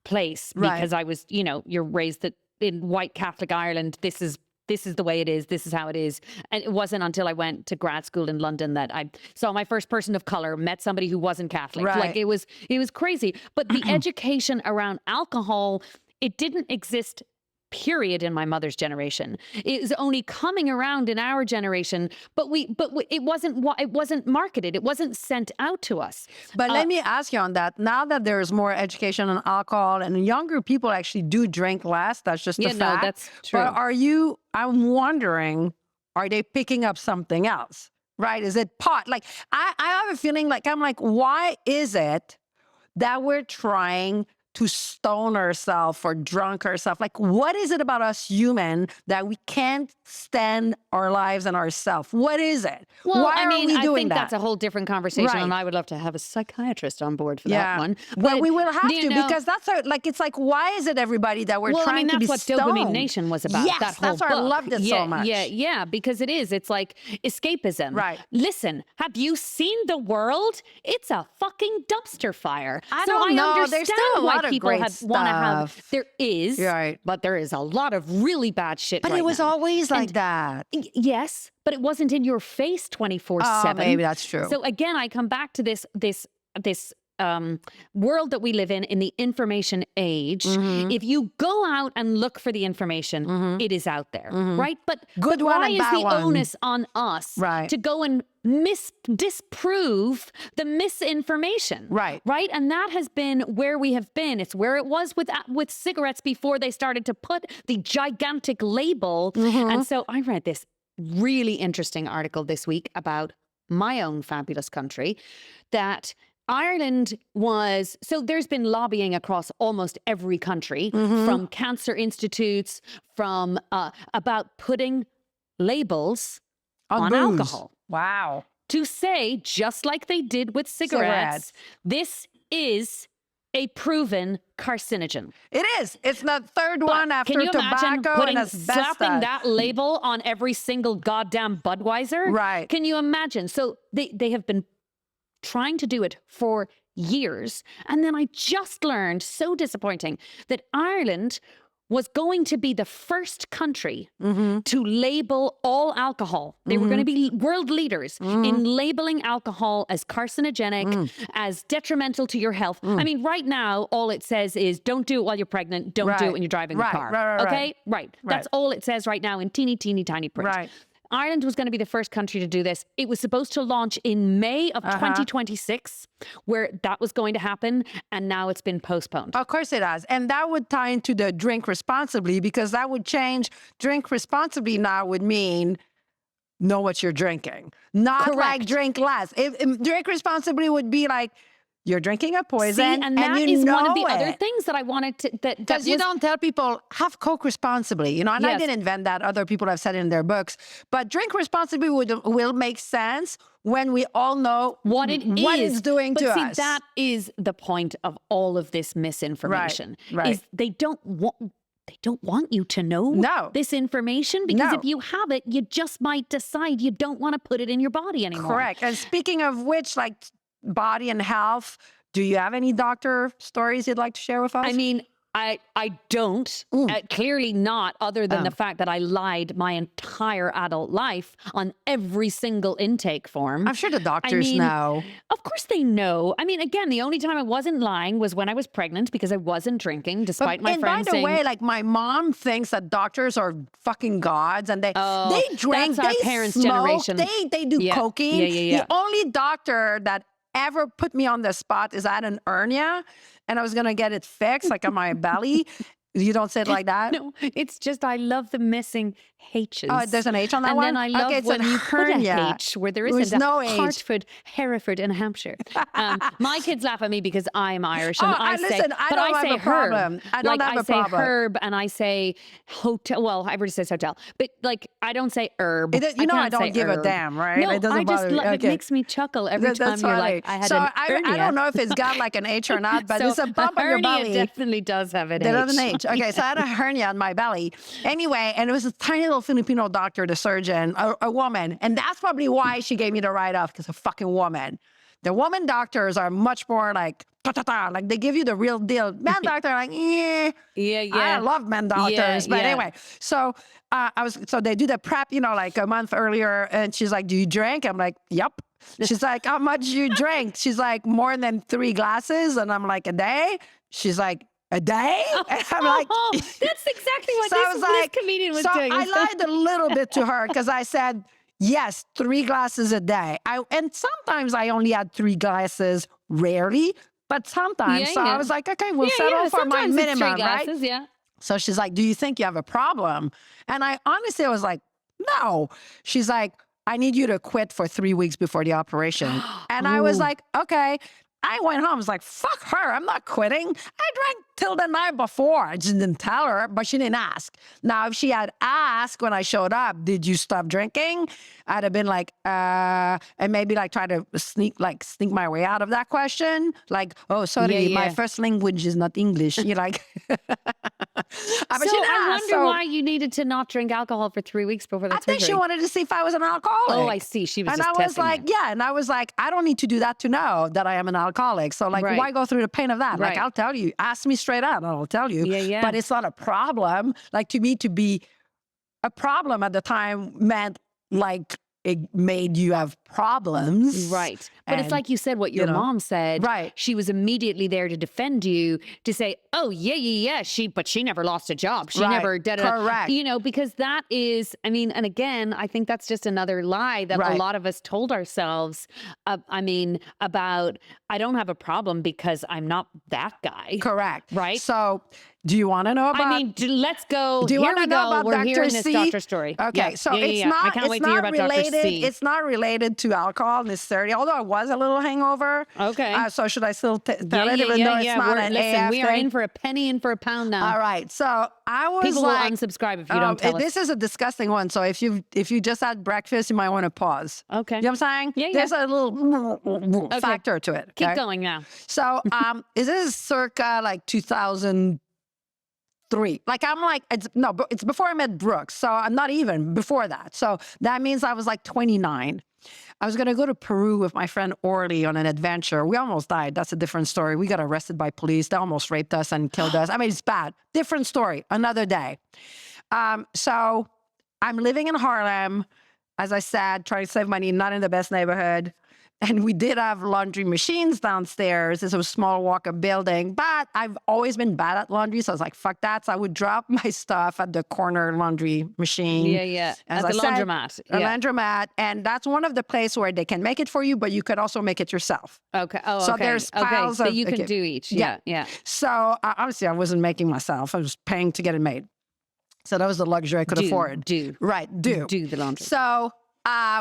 place because I was, you're raised in white Catholic Ireland. This is the way it is. This is how it is. And it wasn't until I went to grad school in London that I saw my first person of color, met somebody who wasn't Catholic. Right. Like it was crazy. But the education around alcohol, it didn't exist period in my mother's generation. It was only coming around in our generation, but it wasn't marketed. It wasn't sent out to us. But let me ask you on that. Now that there's more education on alcohol and younger people actually do drink less, that's just a fact. No, that's true. But I'm wondering, are they picking up something else? Right? Is it pot? Like, I have a feeling like, why is it that we're trying to stone ourselves or drunk ourselves? Like, what is it about us human that we can't stand our lives and ourselves? What is it? Well, Why are we doing I think that? that's a whole different conversation, Right. and I would love to have a psychiatrist on board for that one. But we will have to know, because that's it's like, why is it everybody that we're well, trying to be that's stoned? what Dopamine Nation was about. Yes, that whole that's why I book. loved it so much. Yeah, because it is. It's like escapism. Right. Listen, have you seen the world? It's a fucking dumpster fire. I so don't know. understand There's still a why lot of people great want to have. stuff. There is, Right. but there is a lot of really bad shit. But right it was now. always like And- that. Yes, but it wasn't in your face 24/7. Oh, maybe that's true. So again, I come back to this world that we live in the information age. If you go out and look for the information, it is out there, right? But Good but one why and is bad the one. onus on us Right. to go and disprove the misinformation? Right. Right? And that has been where we have been. It's where it was with cigarettes before they started to put the gigantic label. And so I read this really interesting article this week about my own fabulous country that Ireland was, so there's been lobbying across almost every country from cancer institutes, from about putting labels on booze. alcohol Wow. to say, just like they did with cigarettes, this is a proven carcinogen. It is. It's the third But one after can you imagine tobacco putting, and slapping asbestos. that label on every single goddamn Budweiser? Right. Can you imagine? So they have been trying to do it for years. And then I just learned, so disappointing, that Ireland was going to be the first country to label all alcohol. They were going to be world leaders in labeling alcohol as carcinogenic, as detrimental to your health. I mean, right now, all it says is don't do it while you're pregnant, don't do it when you're driving the car. Right. Okay? Right. That's all it says right now in teeny, teeny, tiny print. Right. Ireland was going to be the first country to do this. It was supposed to launch in May of 2026, where that was going to happen. And now it's been postponed. Of course it does. And that would tie into the drink responsibly, because that would change. Drink responsibly now would mean know what you're drinking. Not like drink less. If drink responsibly would be like, you're drinking a poison. See, and that you is know one of the it. other things that I wanted to, Because you don't tell people, have Coke responsibly, you know, and I didn't invent that. Other people have said it in their books. But drink responsibly will make sense when we all know what it's doing to us. That is the point of all of this misinformation. Right. Is they don't want you to know this information, because if you have it, you just might decide you don't want to put it in your body anymore. Correct. And speaking of which, like body and health, do you have any doctor stories you'd like to share with us? I mean, I don't, clearly not, other than the fact that I lied my entire adult life on every single intake form. I'm sure the doctors know. Of course they know. I mean, again, the only time I wasn't lying was when I was pregnant, because I wasn't drinking, despite my friends saying... And by the way, like my mom thinks that doctors are fucking gods, and they drink, that's our they parents' smoke, generation. they do cocaine. The only doctor that ever put me on the spot is I had an hernia and I was going to get it fixed, like on my belly. You don't say it like that? No, it's just I love the missing H's. Oh, there's an H on that one? And then I love when you put a H where there isn't no a H. Hartford, Hereford, and Hampshire. My kids laugh at me because I'm Irish, and I say, I don't have a problem. I don't have a problem. I say herb and I say hotel. Well, everybody says hotel, but like I don't say herb. You know I don't give a damn, right? No, it doesn't I just bother me. it makes me chuckle every time you're like, I had an hernia. I don't know if it's got like an H or not, but it's a bump on your belly. Hernia definitely does have an H. It has an H. Okay, so I had a hernia on my belly. Anyway, and it was a tiny little Filipino doctor, the surgeon, a woman. And that's probably why she gave me the write-off, because a fucking woman. The woman doctors are much more like, like they give you the real deal. Men doctor are like, I love men doctors. But anyway, so so they do the prep, you know, like a month earlier. And she's like, do you drink? I'm like, yep. She's like, how much you drink? She's like, more than 3 glasses. And I'm like, a day? She's like, a day? And I'm like, that's exactly what this comedian was doing. So I lied a little bit to her, because I said, yes, 3 glasses a day. And sometimes I only had 3 glasses, rarely, but sometimes. I was like, okay, we'll settle for my minimum, right? Yeah. So she's like, do you think you have a problem? And I honestly was like, no. She's like, I need you to quit for 3 weeks before the operation. And I was like, okay. I went home. I was like, fuck her. I'm not quitting. I drank till the night before. I just didn't tell her, but she didn't ask. Now, if she had asked when I showed up, did you stop drinking? I'd have been like, and maybe like try to sneak my way out of that question. Like, oh, sorry, my first language is not English. You're like, I wonder why you needed to not drink alcohol for 3 weeks before the surgery. I think she wanted to see if I was an alcoholic. Oh, I see. She was and just I was like, and I was like, I don't need to do that to know that I am an alcoholic. So like, why go through the pain of that? Like, I'll tell you. Ask me straight out and I'll tell you. But it's not a problem. Like, to me, to be a problem at the time meant like it made you have problems. Right. But it's like you said, what your mom said. Right. She was immediately there to defend you, to say, oh, but she never lost a job. She never did it. Correct. You know, because that is, I mean, and again, I think that's just another lie that a lot of us told ourselves. About, I don't have a problem because I'm not that guy. Correct. Right. So do you want to know about? I mean, let's go. Do you want to know about We're Dr. hearing this C? doctor story. Okay, so it's not. I can't wait to hear about related. Dr. C. It's not related to alcohol necessarily. Although I was a little hangover. Okay. So should I still tell it, even though it's not an AF we are thing? in for a penny and for a pound now. All right. So I was People like, will unsubscribe if you don't tell us. This is a disgusting one. So if you just had breakfast, you might want to pause. Okay. You know what I'm saying? Yeah. There's a little factor to it. Keep going now. So is this circa like 2003? Like I'm like, it's before I met Brooks. So I'm not even before that. So that means I was like 29. I was going to go to Peru with my friend Orly on an adventure. We almost died. That's a different story. We got arrested by police. They almost raped us and killed us. I mean, it's bad. Different story. Another day. So I'm living in Harlem, as I said, trying to save money, not in the best neighborhood. And we did have laundry machines downstairs. It's a small walk-up building, but I've always been bad at laundry. So I was like, fuck that. So I would drop my stuff at the corner laundry machine. Yeah. As At I the said, laundromat. a Yeah. laundromat. And that's one of the places where they can make it for you, but you could also make it yourself. Okay. Oh, So okay. there's Okay. piles So of- you can okay. do each. Yeah. Yeah. So obviously I wasn't making myself. I was paying to get it made. So that was the luxury I could afford. Do Do the laundry. So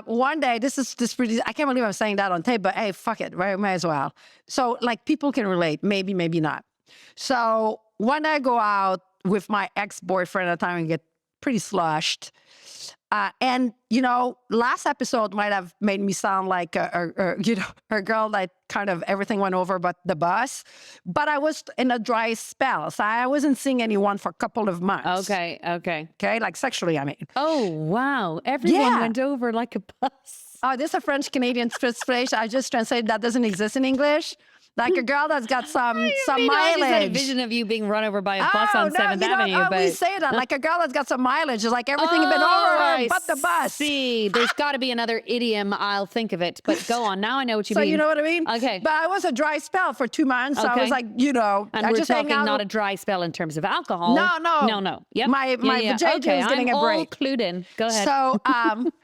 one day, this pretty, I can't believe I'm saying that on tape, but hey, fuck it, right? Might as well. So like people can relate, maybe, maybe not. So one day I go out with my ex-boyfriend at the time and get pretty slushed. And, you know, last episode might have made me sound like a girl that kind of everything went over but the bus. But I was in a dry spell. So I wasn't seeing anyone for a couple of months. Okay. Okay, like sexually, I mean. Oh, wow. Everyone Yeah. went over like a bus. Oh, this is a French-Canadian translation. I just translated that doesn't exist in English. Like a girl that's got some I just had a mileage. vision of you being run over by a bus on 7th Avenue. We say that like a girl that's got some mileage is like everything had been over her I but the bus. See, there's got to be another idiom. I'll think of it. But go on. Now I know what you So mean. you know what I mean? Okay. But I was a dry spell for 2 months. So I Okay. was like, you know, And I we're just hang talking out not with- a dry spell in terms of alcohol. No. Yep. My vajayjay Okay, was getting I'm a all break. clued in. Go ahead. So,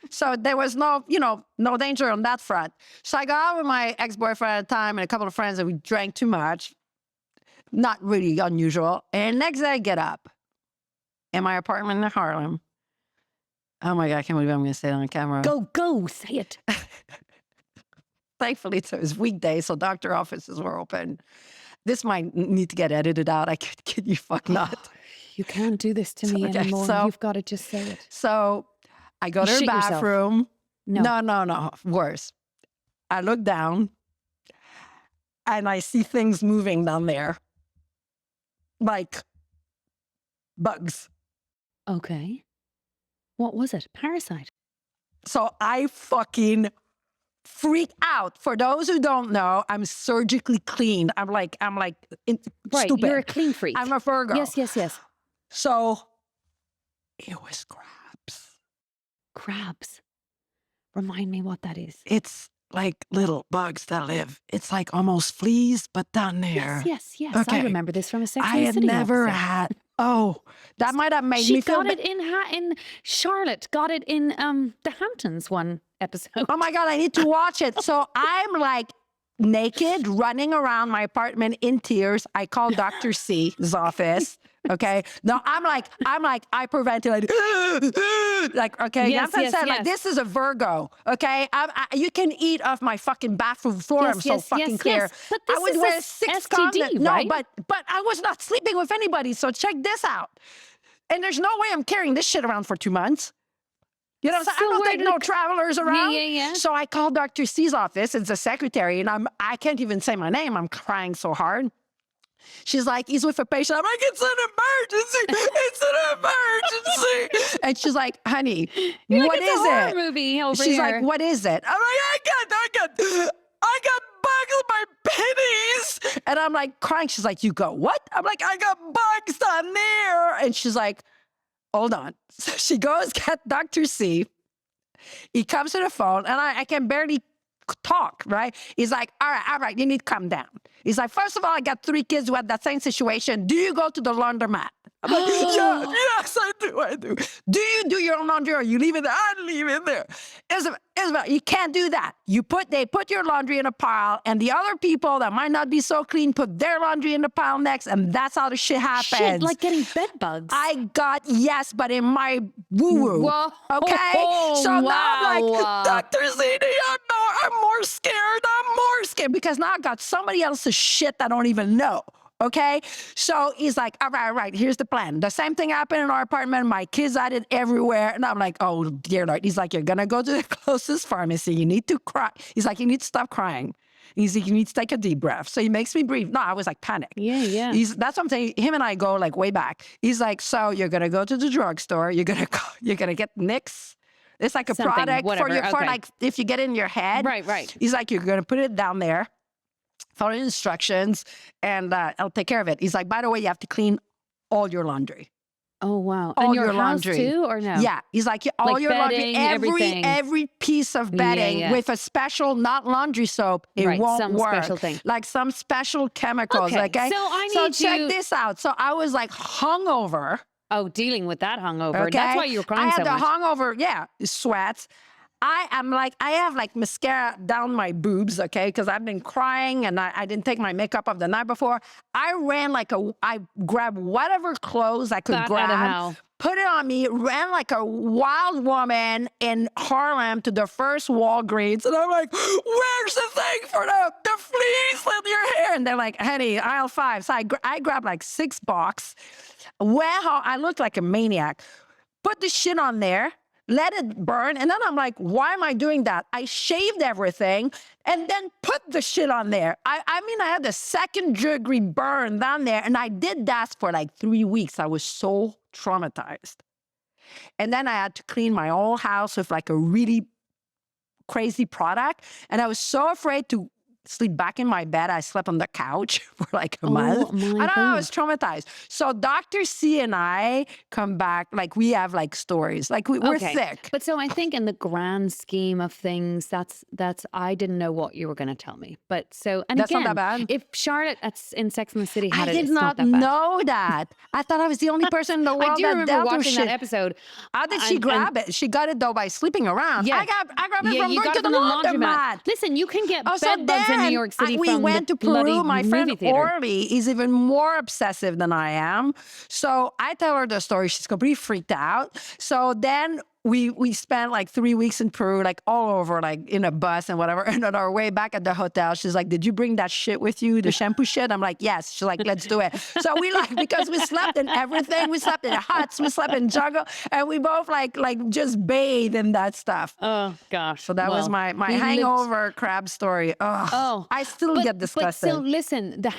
so there was no, no danger on that front. So I got out with my ex-boyfriend at the time and a couple of friends, and we drank too much. Not really unusual. And next day I get up in my apartment in Harlem. Oh my God, I can't believe I'm going to say it on camera. Go, say it. Thankfully, it was weekday, so doctor offices were open. This might need to get edited out. I kid you fuck not. You can't do this to me Okay, anymore. so- You've got to just say it. So I go to You her shit yourself. bathroom. No. No. Worse. I look down and I see things moving down there. Like bugs. Okay. What was it? Parasite. So I fucking freak out. For those who don't know, I'm surgically clean. I'm like Right. stupid. You're a clean freak. I'm a Virgo. Yes. So it was crabs. Crabs. Remind me what that is. It's like little bugs that live. It's like almost fleas, but down there. Yes. Okay. I remember this from a Sex I and the had City never episode. had. Oh, that might have made She me feel. got it in Charlotte. Got it in the Hamptons one episode. Oh my God, I need to watch it. So I'm like naked, running around my apartment in tears. I call Dr. C's office. Okay. No, I'm like, hyperventilating. Like, okay. Yes, That's what I said. Like, yes. this is a Virgo. Okay. You can eat off my fucking bathroom floor. I'm so fucking clear. But I this would is wear a 6 STD, condoms. right? No, but I was not sleeping with anybody. So check this out. And there's no way I'm carrying this shit around for 2 months. You know what I'm saying? So I don't where take did no it travelers around. Yeah. So I called Dr. C's office. It's a secretary, and I can't even say my name. I'm crying so hard. She's like, he's with a patient. I'm like, it's an emergency. It's an emergency. And she's like, honey, You're what like, it's is a horror it? movie over She's here. like, what is it? I'm like, I got bugs in my pennies. And I'm like crying. She's like, you go, what? I'm like, I got bugs down there. And she's like, hold on. So she goes get Dr. C. He comes to the phone, and I can barely talk, right? He's like, all right, you need to calm down. He's like, first of all, I got 3 kids who had that same situation. Do you go to the laundromat? I'm like, yes, I do. Do you do your own laundry, or you leave it there? I leave it there. Isabelle, you can't do that. They put your laundry in a pile, and the other people that might not be so clean put their laundry in the pile next, and that's how the shit happens. Shit, like getting bed bugs. I got yes, but in my woo-woo. Whoa. Okay? So now I'm Wow. like, Dr. Zini, I'm more scared. I'm more scared because now I got somebody else's shit that I don't even know. Okay? So he's like, all right, here's the plan. The same thing happened in our apartment. My kids had it everywhere. And I'm like, oh, dear Lord. He's like, you're going to go to the closest pharmacy. You need to cry. He's like, you need to stop crying. He's like, you need to take a deep breath. So he makes me breathe. No, I was like panic. Yeah. That's what I'm saying. Him and I go like way back. He's like, so you're going to go to the drugstore. You're going to get Nix. It's like a Something, product whatever, for okay. like, if you get in your head. Right. He's like, you're going to put it down there, follow the instructions, and I'll take care of it. He's like, by the way, you have to clean all your laundry. Oh, wow. all And your your house laundry. too, or no? Yeah, it's like all Like your laundry, bedding, everything. every piece of bedding yeah. with a special, not laundry soap, it Right, won't some work. special thing. Like some special chemicals. Okay, Okay, so I so need check you. this out. So I was like hungover. Oh, dealing with that hungover. Okay, That's why you were I crying had so the much. hungover. Yeah, sweats. I have like mascara down my boobs, okay, because I've been crying and I didn't take my makeup off the night before. I grabbed whatever clothes I could Bat out of grab, hell. put it on me, ran like a wild woman in Harlem to the first Walgreens. And I'm like, where's the thing for the fleece in your hair? And they're like, honey, aisle 5. So I grabbed like 6 box. Wow, I looked like a maniac. Put the shit on there, let it burn. And then I'm like, why am I doing that? I shaved everything and then put the shit on there. I mean, I had a 2nd-degree burn down there. And I did that for like 3 weeks. I was so traumatized. And then I had to clean my whole house with like a really crazy product. And I was so afraid to sleep back in my bed. I slept on the couch for like a month. my I don't know, I God. was traumatized. So Dr. C and I come back, like we have like stories, like we're Okay. thick. But so I think in the grand scheme of things, that's I didn't know what you were going to tell me. But so, and That's not again, that bad. if Charlotte in Sex and the City had I it, did it's not that bad. know that. I thought I was the only person in the world I do that remember dealt with watching shit. that episode. How did she grab it? She got it though by sleeping around. Yeah. I grabbed it Yeah, from you going got to it the from the laundromat. laundromat. Listen, you can get Oh, so bed bugs in New then York City we from went the to bloody Peru. My friend movie theater. Orly is even more obsessive than I am. So I tell her the story. She's completely freaked out. So then we spent like 3 weeks in Peru, like all over, like in a bus and whatever. And on our way back at the hotel, she's like, did you bring that shit with you, the shampoo shit? I'm like, yes. She's like, let's do it. So we like, because we slept in everything. We slept in huts. We slept in jungle. And we both like just bathed in that stuff. Oh, gosh. So that was my he lived- hangover crab story. Ugh, Oh, I still get disgusted. But so listen, the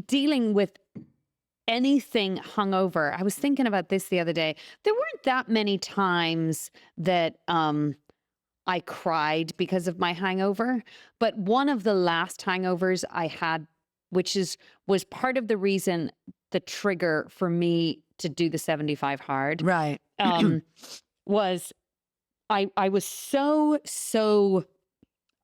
dealing with anything hungover. I was thinking about this the other day. There weren't that many times that I cried because of my hangover, but one of the last hangovers I had, which was part of the reason, the trigger for me to do the 75 hard, Right. was I was so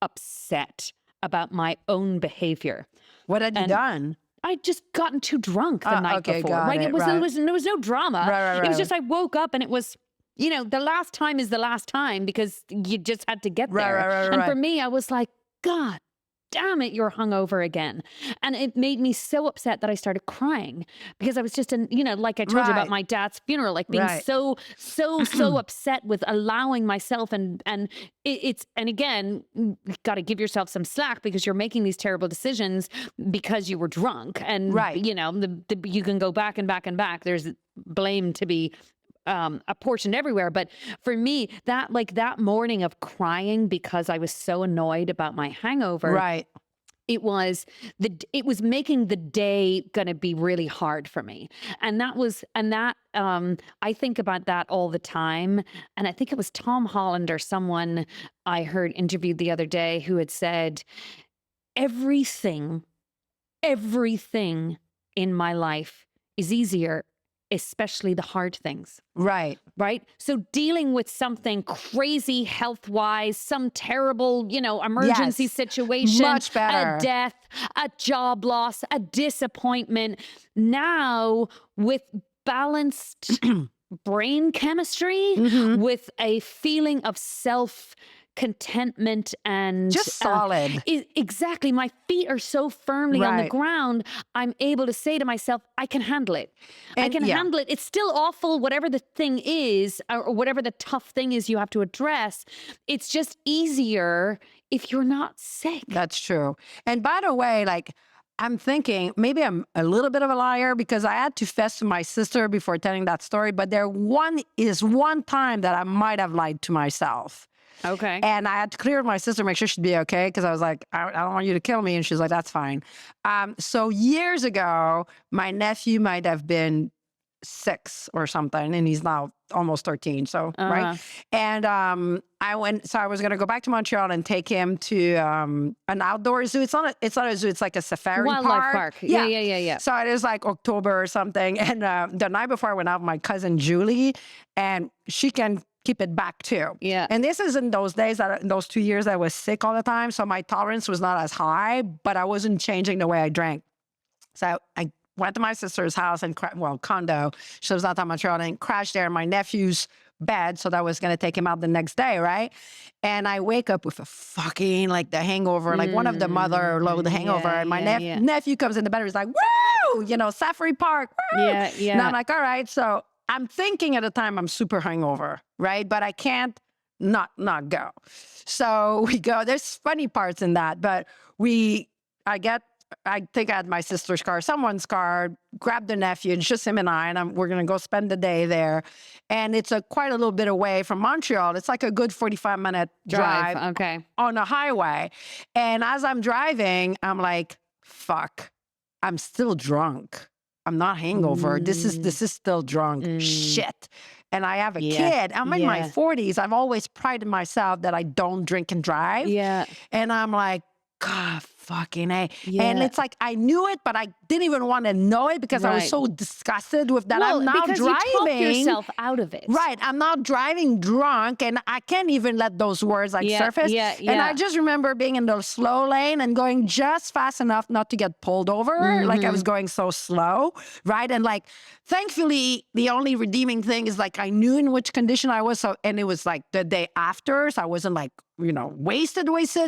upset about my own behavior. What had you And done? I'd just gotten too drunk the night okay, before. got Right? it, There right. was no drama. Right. It was just I woke up and it was, the last time is the last time because you just had to get there. Right. And for me, I was like, God damn it, you're hungover again. And it made me so upset that I started crying because I was just like I told you about Right. my dad's funeral, like being Right. so upset with allowing myself and again, you got to give yourself some slack because you're making these terrible decisions because you were drunk. And Right. you can go back and back and back. There's blame to be apportioned everywhere. But for me, that morning of crying because I was so annoyed about my hangover, Right. it was making the day gonna be really hard for me. And I think about that all the time. And I think it was Tom Holland or someone I heard interviewed the other day who had said, everything in my life is easier, especially the hard things. Right. Right? So dealing with something crazy health-wise, some terrible, emergency Yes. situation, Much better. a death, a job loss, a disappointment. Now with balanced brain chemistry, with a feeling of self-contentment and Just solid. Exactly. My feet are so firmly on the Right. ground. I'm able to say to myself, I can handle it. I And can yeah. handle it. It's still awful, whatever the thing is, or whatever the tough thing is you have to address. It's just easier if you're not sick. That's true. And by the way, like, I'm thinking maybe I'm a little bit of a liar because I had to fess to my sister before telling that story. But there is one time that I might have lied to myself. Okay. And I had to clear with my sister, make sure she'd be okay, because I was like, I don't want you to kill me. And she's like, that's fine. So years ago, my nephew might have been 6 or something, and he's now almost 13. So, right. And I was going to go back to Montreal and take him to an outdoor zoo. It's not a zoo. It's like a safari Wildlife park. Yeah. So it is like October or something. And the night before I went out with my cousin Julie, and she can keep it back too. Yeah. And this is in those days, those 2 years I was sick all the time. So my tolerance was not as high, but I wasn't changing the way I drank. So I went to my sister's house and condo. She was out in Montreal, and crashed there in my nephew's bed. So that was going to take him out the next day, right? And I wake up with a fucking like the hangover, like one of the mother load hangover. And my nephew comes in the bed. He's like, woo, Safari Park. Woo! Yeah. And I'm like, all right. So I'm thinking at the time I'm super hungover, right? But I can't not go. So we go. There's funny parts in that, but I think I had my sister's car, someone's car, grabbed the nephew, and just him and I, and we're going to go spend the day there. And it's quite a little bit away from Montreal. It's like a good 45-minute drive on a highway. And as I'm driving, I'm like, fuck, I'm still drunk. I'm not hangover. This is still drunk. Shit. And I have a kid. I'm in my 40s. I've always prided myself that I don't drink and drive. Yeah. And I'm like, God, fucking A. Yeah. And it's like, I knew it, but I didn't even want to know it because I was so disgusted with that. I'm not driving. You talk yourself out of it. Right. I'm not driving drunk, and I can't even let those words surface. And I just remember being in the slow lane and going just fast enough not to get pulled over. Like I was going so slow. Right. And like, thankfully, the only redeeming thing is like, I knew in which condition I was. And it was like the day after. So I wasn't like, wasted,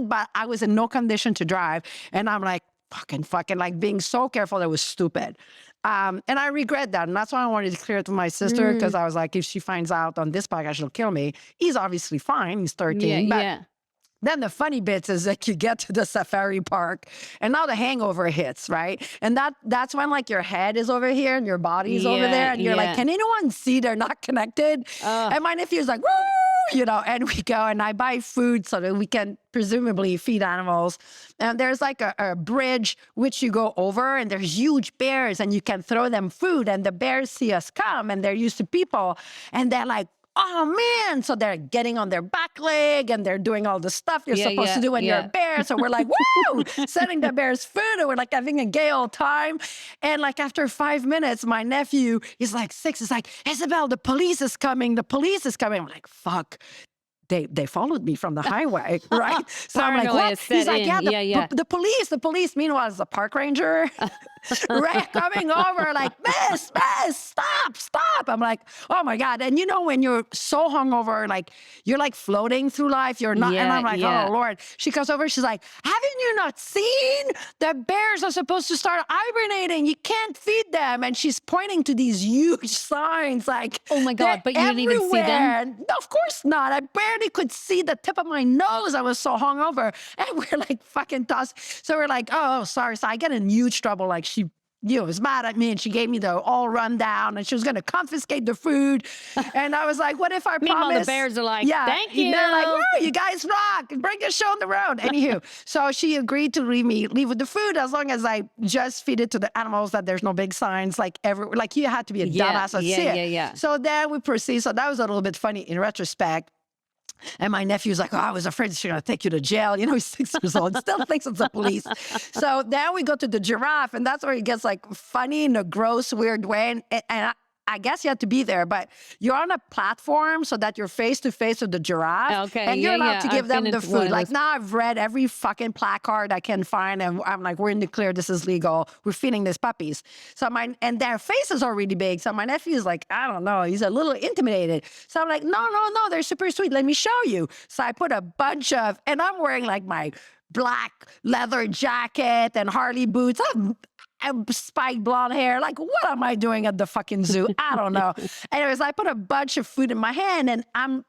but I was in no condition to drive. And I'm like, fucking, like being so careful, that was stupid. And I regret that. And that's why I wanted to clear it to my sister, because I was like, if she finds out on this podcast, she'll kill me. He's obviously fine. He's 13. Then the funny bits is that you get to the safari park and now the hangover hits, right? And that's when like your head is over here and your body's over there. And you're like, can anyone see they're not connected? And my nephew's like, woo, and we go and I buy food so that we can presumably feed animals. And there's like a bridge which you go over, and there's huge bears, and you can throw them food, and the bears see us come, and they're used to people, and they're like, oh man, so they're getting on their back leg and they're doing all the stuff you're supposed to do when you're a bear. So we're like, woo, sending the bears food, and we're like having a gay old time. And like after 5 minutes, my nephew is like 6, is like, Isabelle, the police is coming. I'm like, fuck. They followed me from the highway, right? So I'm like, what? He's like, the police. Meanwhile, it's a park ranger coming over like, miss, stop. I'm like, oh my God. And when you're so hungover, like you're like floating through life, you're not. And I'm like, oh Lord. She comes over, she's like, haven't you not seen? The bears are supposed to start hibernating. You can't feed them. And she's pointing to these huge signs like, oh my God, but you didn't even see them? No, of course not. I barely could see the tip of my nose. I was so hungover. And we're like fucking tossed. So we're like, oh, sorry. So I get in huge trouble. Like she was mad at me, and she gave me the all rundown, and she was going to confiscate the food. And I was like, what if I promise? Meanwhile, the bears are like, thank you. They're like, woo, you guys rock. Bring your show on the road. Anywho, so she agreed to leave with the food as long as I just feed it to the animals, that there's no big signs. Like you had to be a dumbass to see it. So then we proceed. So that was a little bit funny in retrospect. And my nephew's like, oh, I was afraid she's going to take you to jail. He's 6 years old, still thinks it's the police. So then we go to the giraffe, and that's where it gets like funny in a gross, weird way. And I guess you have to be there, but you're on a platform so that you're face to face with the giraffe. Okay. And you're allowed to give them the food. Like now I've read every fucking placard I can find, and I'm like, we're in the clear, this is legal. We're feeding these puppies. So and their faces are really big. So my nephew is like, I don't know, he's a little intimidated. So I'm like, no, they're super sweet. Let me show you. So I put a bunch of, and I'm wearing like my black leather jacket and Harley boots. I'm spiked blonde hair. Like, what am I doing at the fucking zoo? I don't know. Anyways, I put a bunch of food in my hand, and I'm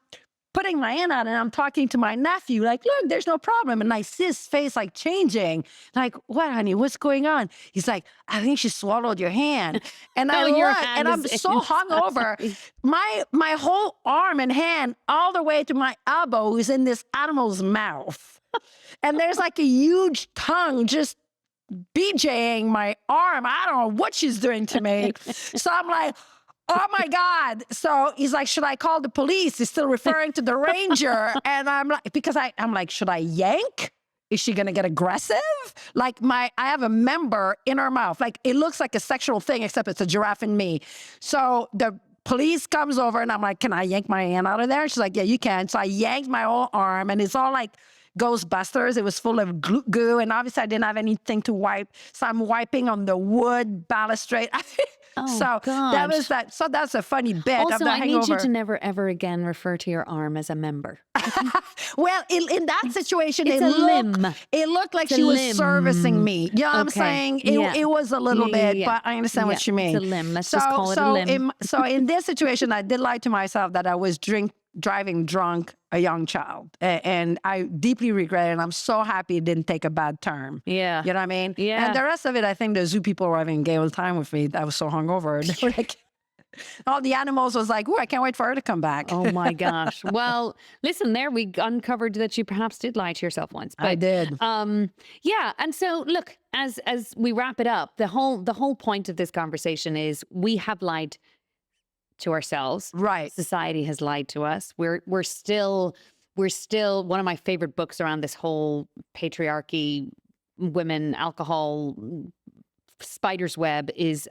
putting my hand out, and I'm talking to my nephew, like, look, there's no problem. And I see his face like changing. Like, what, honey? What's going on? He's like, I think she swallowed your hand. And I look, and I'm so hungover. My whole arm and hand, all the way to my elbow, is in this animal's mouth. And there's like a huge tongue just BJing my arm. I don't know what she's doing to me. So I'm like, oh my God. So he's like, should I call the police? He's still referring to the ranger. And I'm like, because I'm like, should I yank? Is she going to get aggressive? Like I have a member in her mouth. Like it looks like a sexual thing, except it's a giraffe in me. So the police comes over and I'm like, can I yank my hand out of there? She's like, yeah, you can. So I yanked my whole arm and it's all like Ghostbusters. It was full of goo. And obviously I didn't have anything to wipe. So I'm wiping on the wood balustrade. Oh, so that was that. So that's a funny bit of Also, the I hangover. need you to never, ever again refer to your arm as a member. Well, in that situation, It's a limb. It looked like It's a she was limb. servicing me. You know what I'm Okay. saying? Yeah. It was a little bit, but I understand what you mean. It's a limb. Let's just call it a limb. So in this situation, I did lie to myself that I was driving drunk a young child. And I deeply regret it. And I'm so happy it didn't take a bad turn. Yeah. You know what I mean? Yeah. And the rest of it, I think the zoo people were having a gay old time with me. I was so hungover. They were like, all the animals was like, "Ooh, I can't wait for her to come back." Oh my gosh. Well, listen, there we uncovered that you perhaps did lie to yourself once. But, I did. Yeah. And so look, as we wrap it up, the whole point of this conversation is we have lied to ourselves. Right. Society has lied to us. We're still one of my favorite books around this whole patriarchy, women, alcohol, spider's web is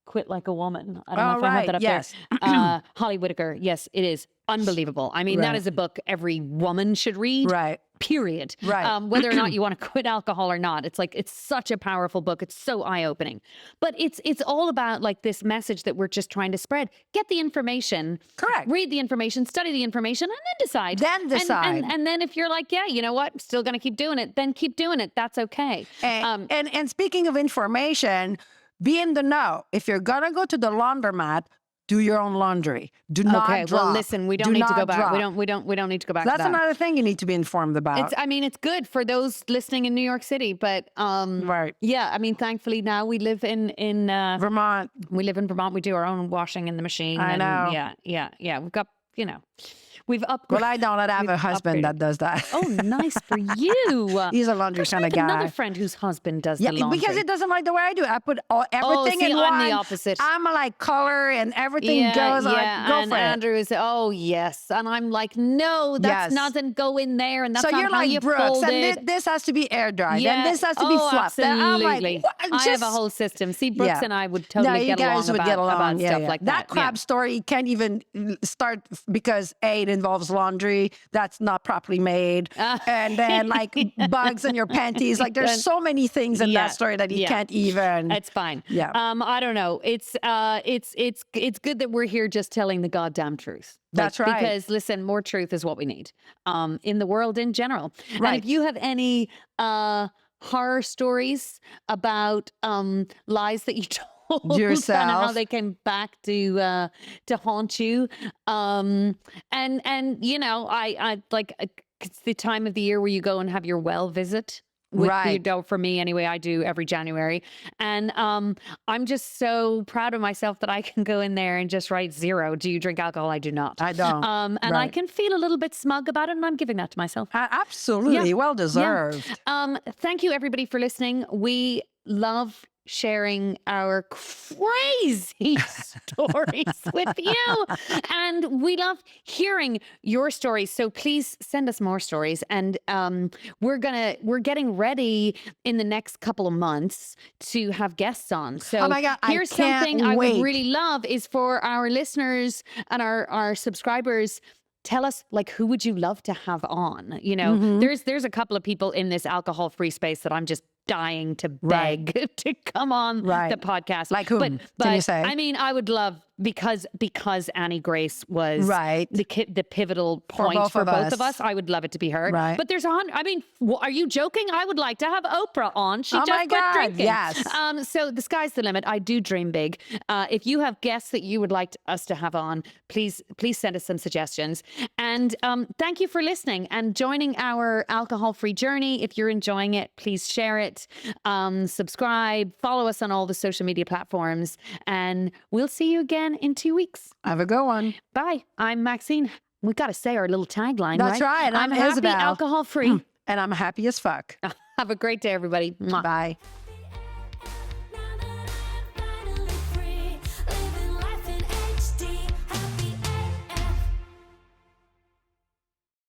Quit Like a Woman. I don't know if I have that up there. Holly Whitaker. Yes, it is unbelievable. I mean, that is a book every woman should read. Right. Period. Right. Whether or not you want to quit alcohol or not, it's like it's such a powerful book. It's so eye-opening. But it's all about like this message that we're just trying to spread. Get the information. Correct. Read the information, study the information, and then decide. Then decide. And then if you're like, yeah, you know what, I'm still going to keep doing it, then keep doing it. That's okay. And speaking of information, be in the know. If you're gonna go to the laundromat, do your own laundry. Do not drop. Well, listen, we don't need to go back. We don't need to go back. That's to that. another thing you need to be informed about. It's good for those listening in New York City, but right. Yeah, I mean, thankfully now we live in Vermont. We live in Vermont. We do our own washing in the machine. I know. Yeah. We've got, we've upgraded. Well, I don't. I have a husband that does that. Oh, nice for you. He's a laundry kind of guy. Another friend whose husband does the laundry. Because it doesn't like the way I do. I put everything in one. I'm the opposite. I'm like color and everything goes. Yeah, go and for Andrew is, oh yes, and I'm like, no, that doesn't go in there, and that's so not you're how like you Brooks, fold and it. this has to be air dried, Yeah. and this has to be fluffed. And I'm Absolutely. like, I have a whole system. See, Brooks and I would totally get along about stuff like that. That crab story can't even start because it involves laundry that's not properly made, and then like bugs in your panties. Like there's so many things in that story that you can't even. It's fine. Yeah. I don't know. It's good that we're here just telling the goddamn truth. That's right. Because listen, more truth is what we need in the world in general. Right. And if you have any horror stories about lies that you told yourself and how they came back to haunt you, and I like it's the time of the year where you go and have your well visit. For me anyway, I do every January. And I'm just so proud of myself that I can go in there and just write 0. Do you drink alcohol? I do not. I don't. And I can feel a little bit smug about it, and I'm giving that to myself. Absolutely. Well deserved. Thank you, everybody, for listening. We love sharing our crazy stories with you, and we love hearing your stories, so please send us more stories. And we're getting ready in the next couple of months to have guests on. So oh my God, here's something I would really love is for our listeners and our subscribers. Tell us, like, who would you love to have on? There's a couple of people in this alcohol-free space that I'm just dying to beg to come on the podcast. Like who? Can you say? I mean, I would love because Annie Grace was the pivotal point for both of us. I would love it to be her. Right. But there's I mean, are you joking? I would like to have Oprah on. She just quit drinking. Yes. So the sky's the limit. I do dream big. If you have guests that you would like us to have on, please send us some suggestions. And thank you for listening and joining our alcohol-free journey. If you're enjoying it, please share it, subscribe, follow us on all the social media platforms, and we'll see you again in 2 weeks. Have a good one. Bye. I'm Maxine. We got to say our little tagline, That's right. I'm happy, Isabelle. alcohol-free. And I'm happy as fuck. Have a great day, everybody. Mwah. Bye.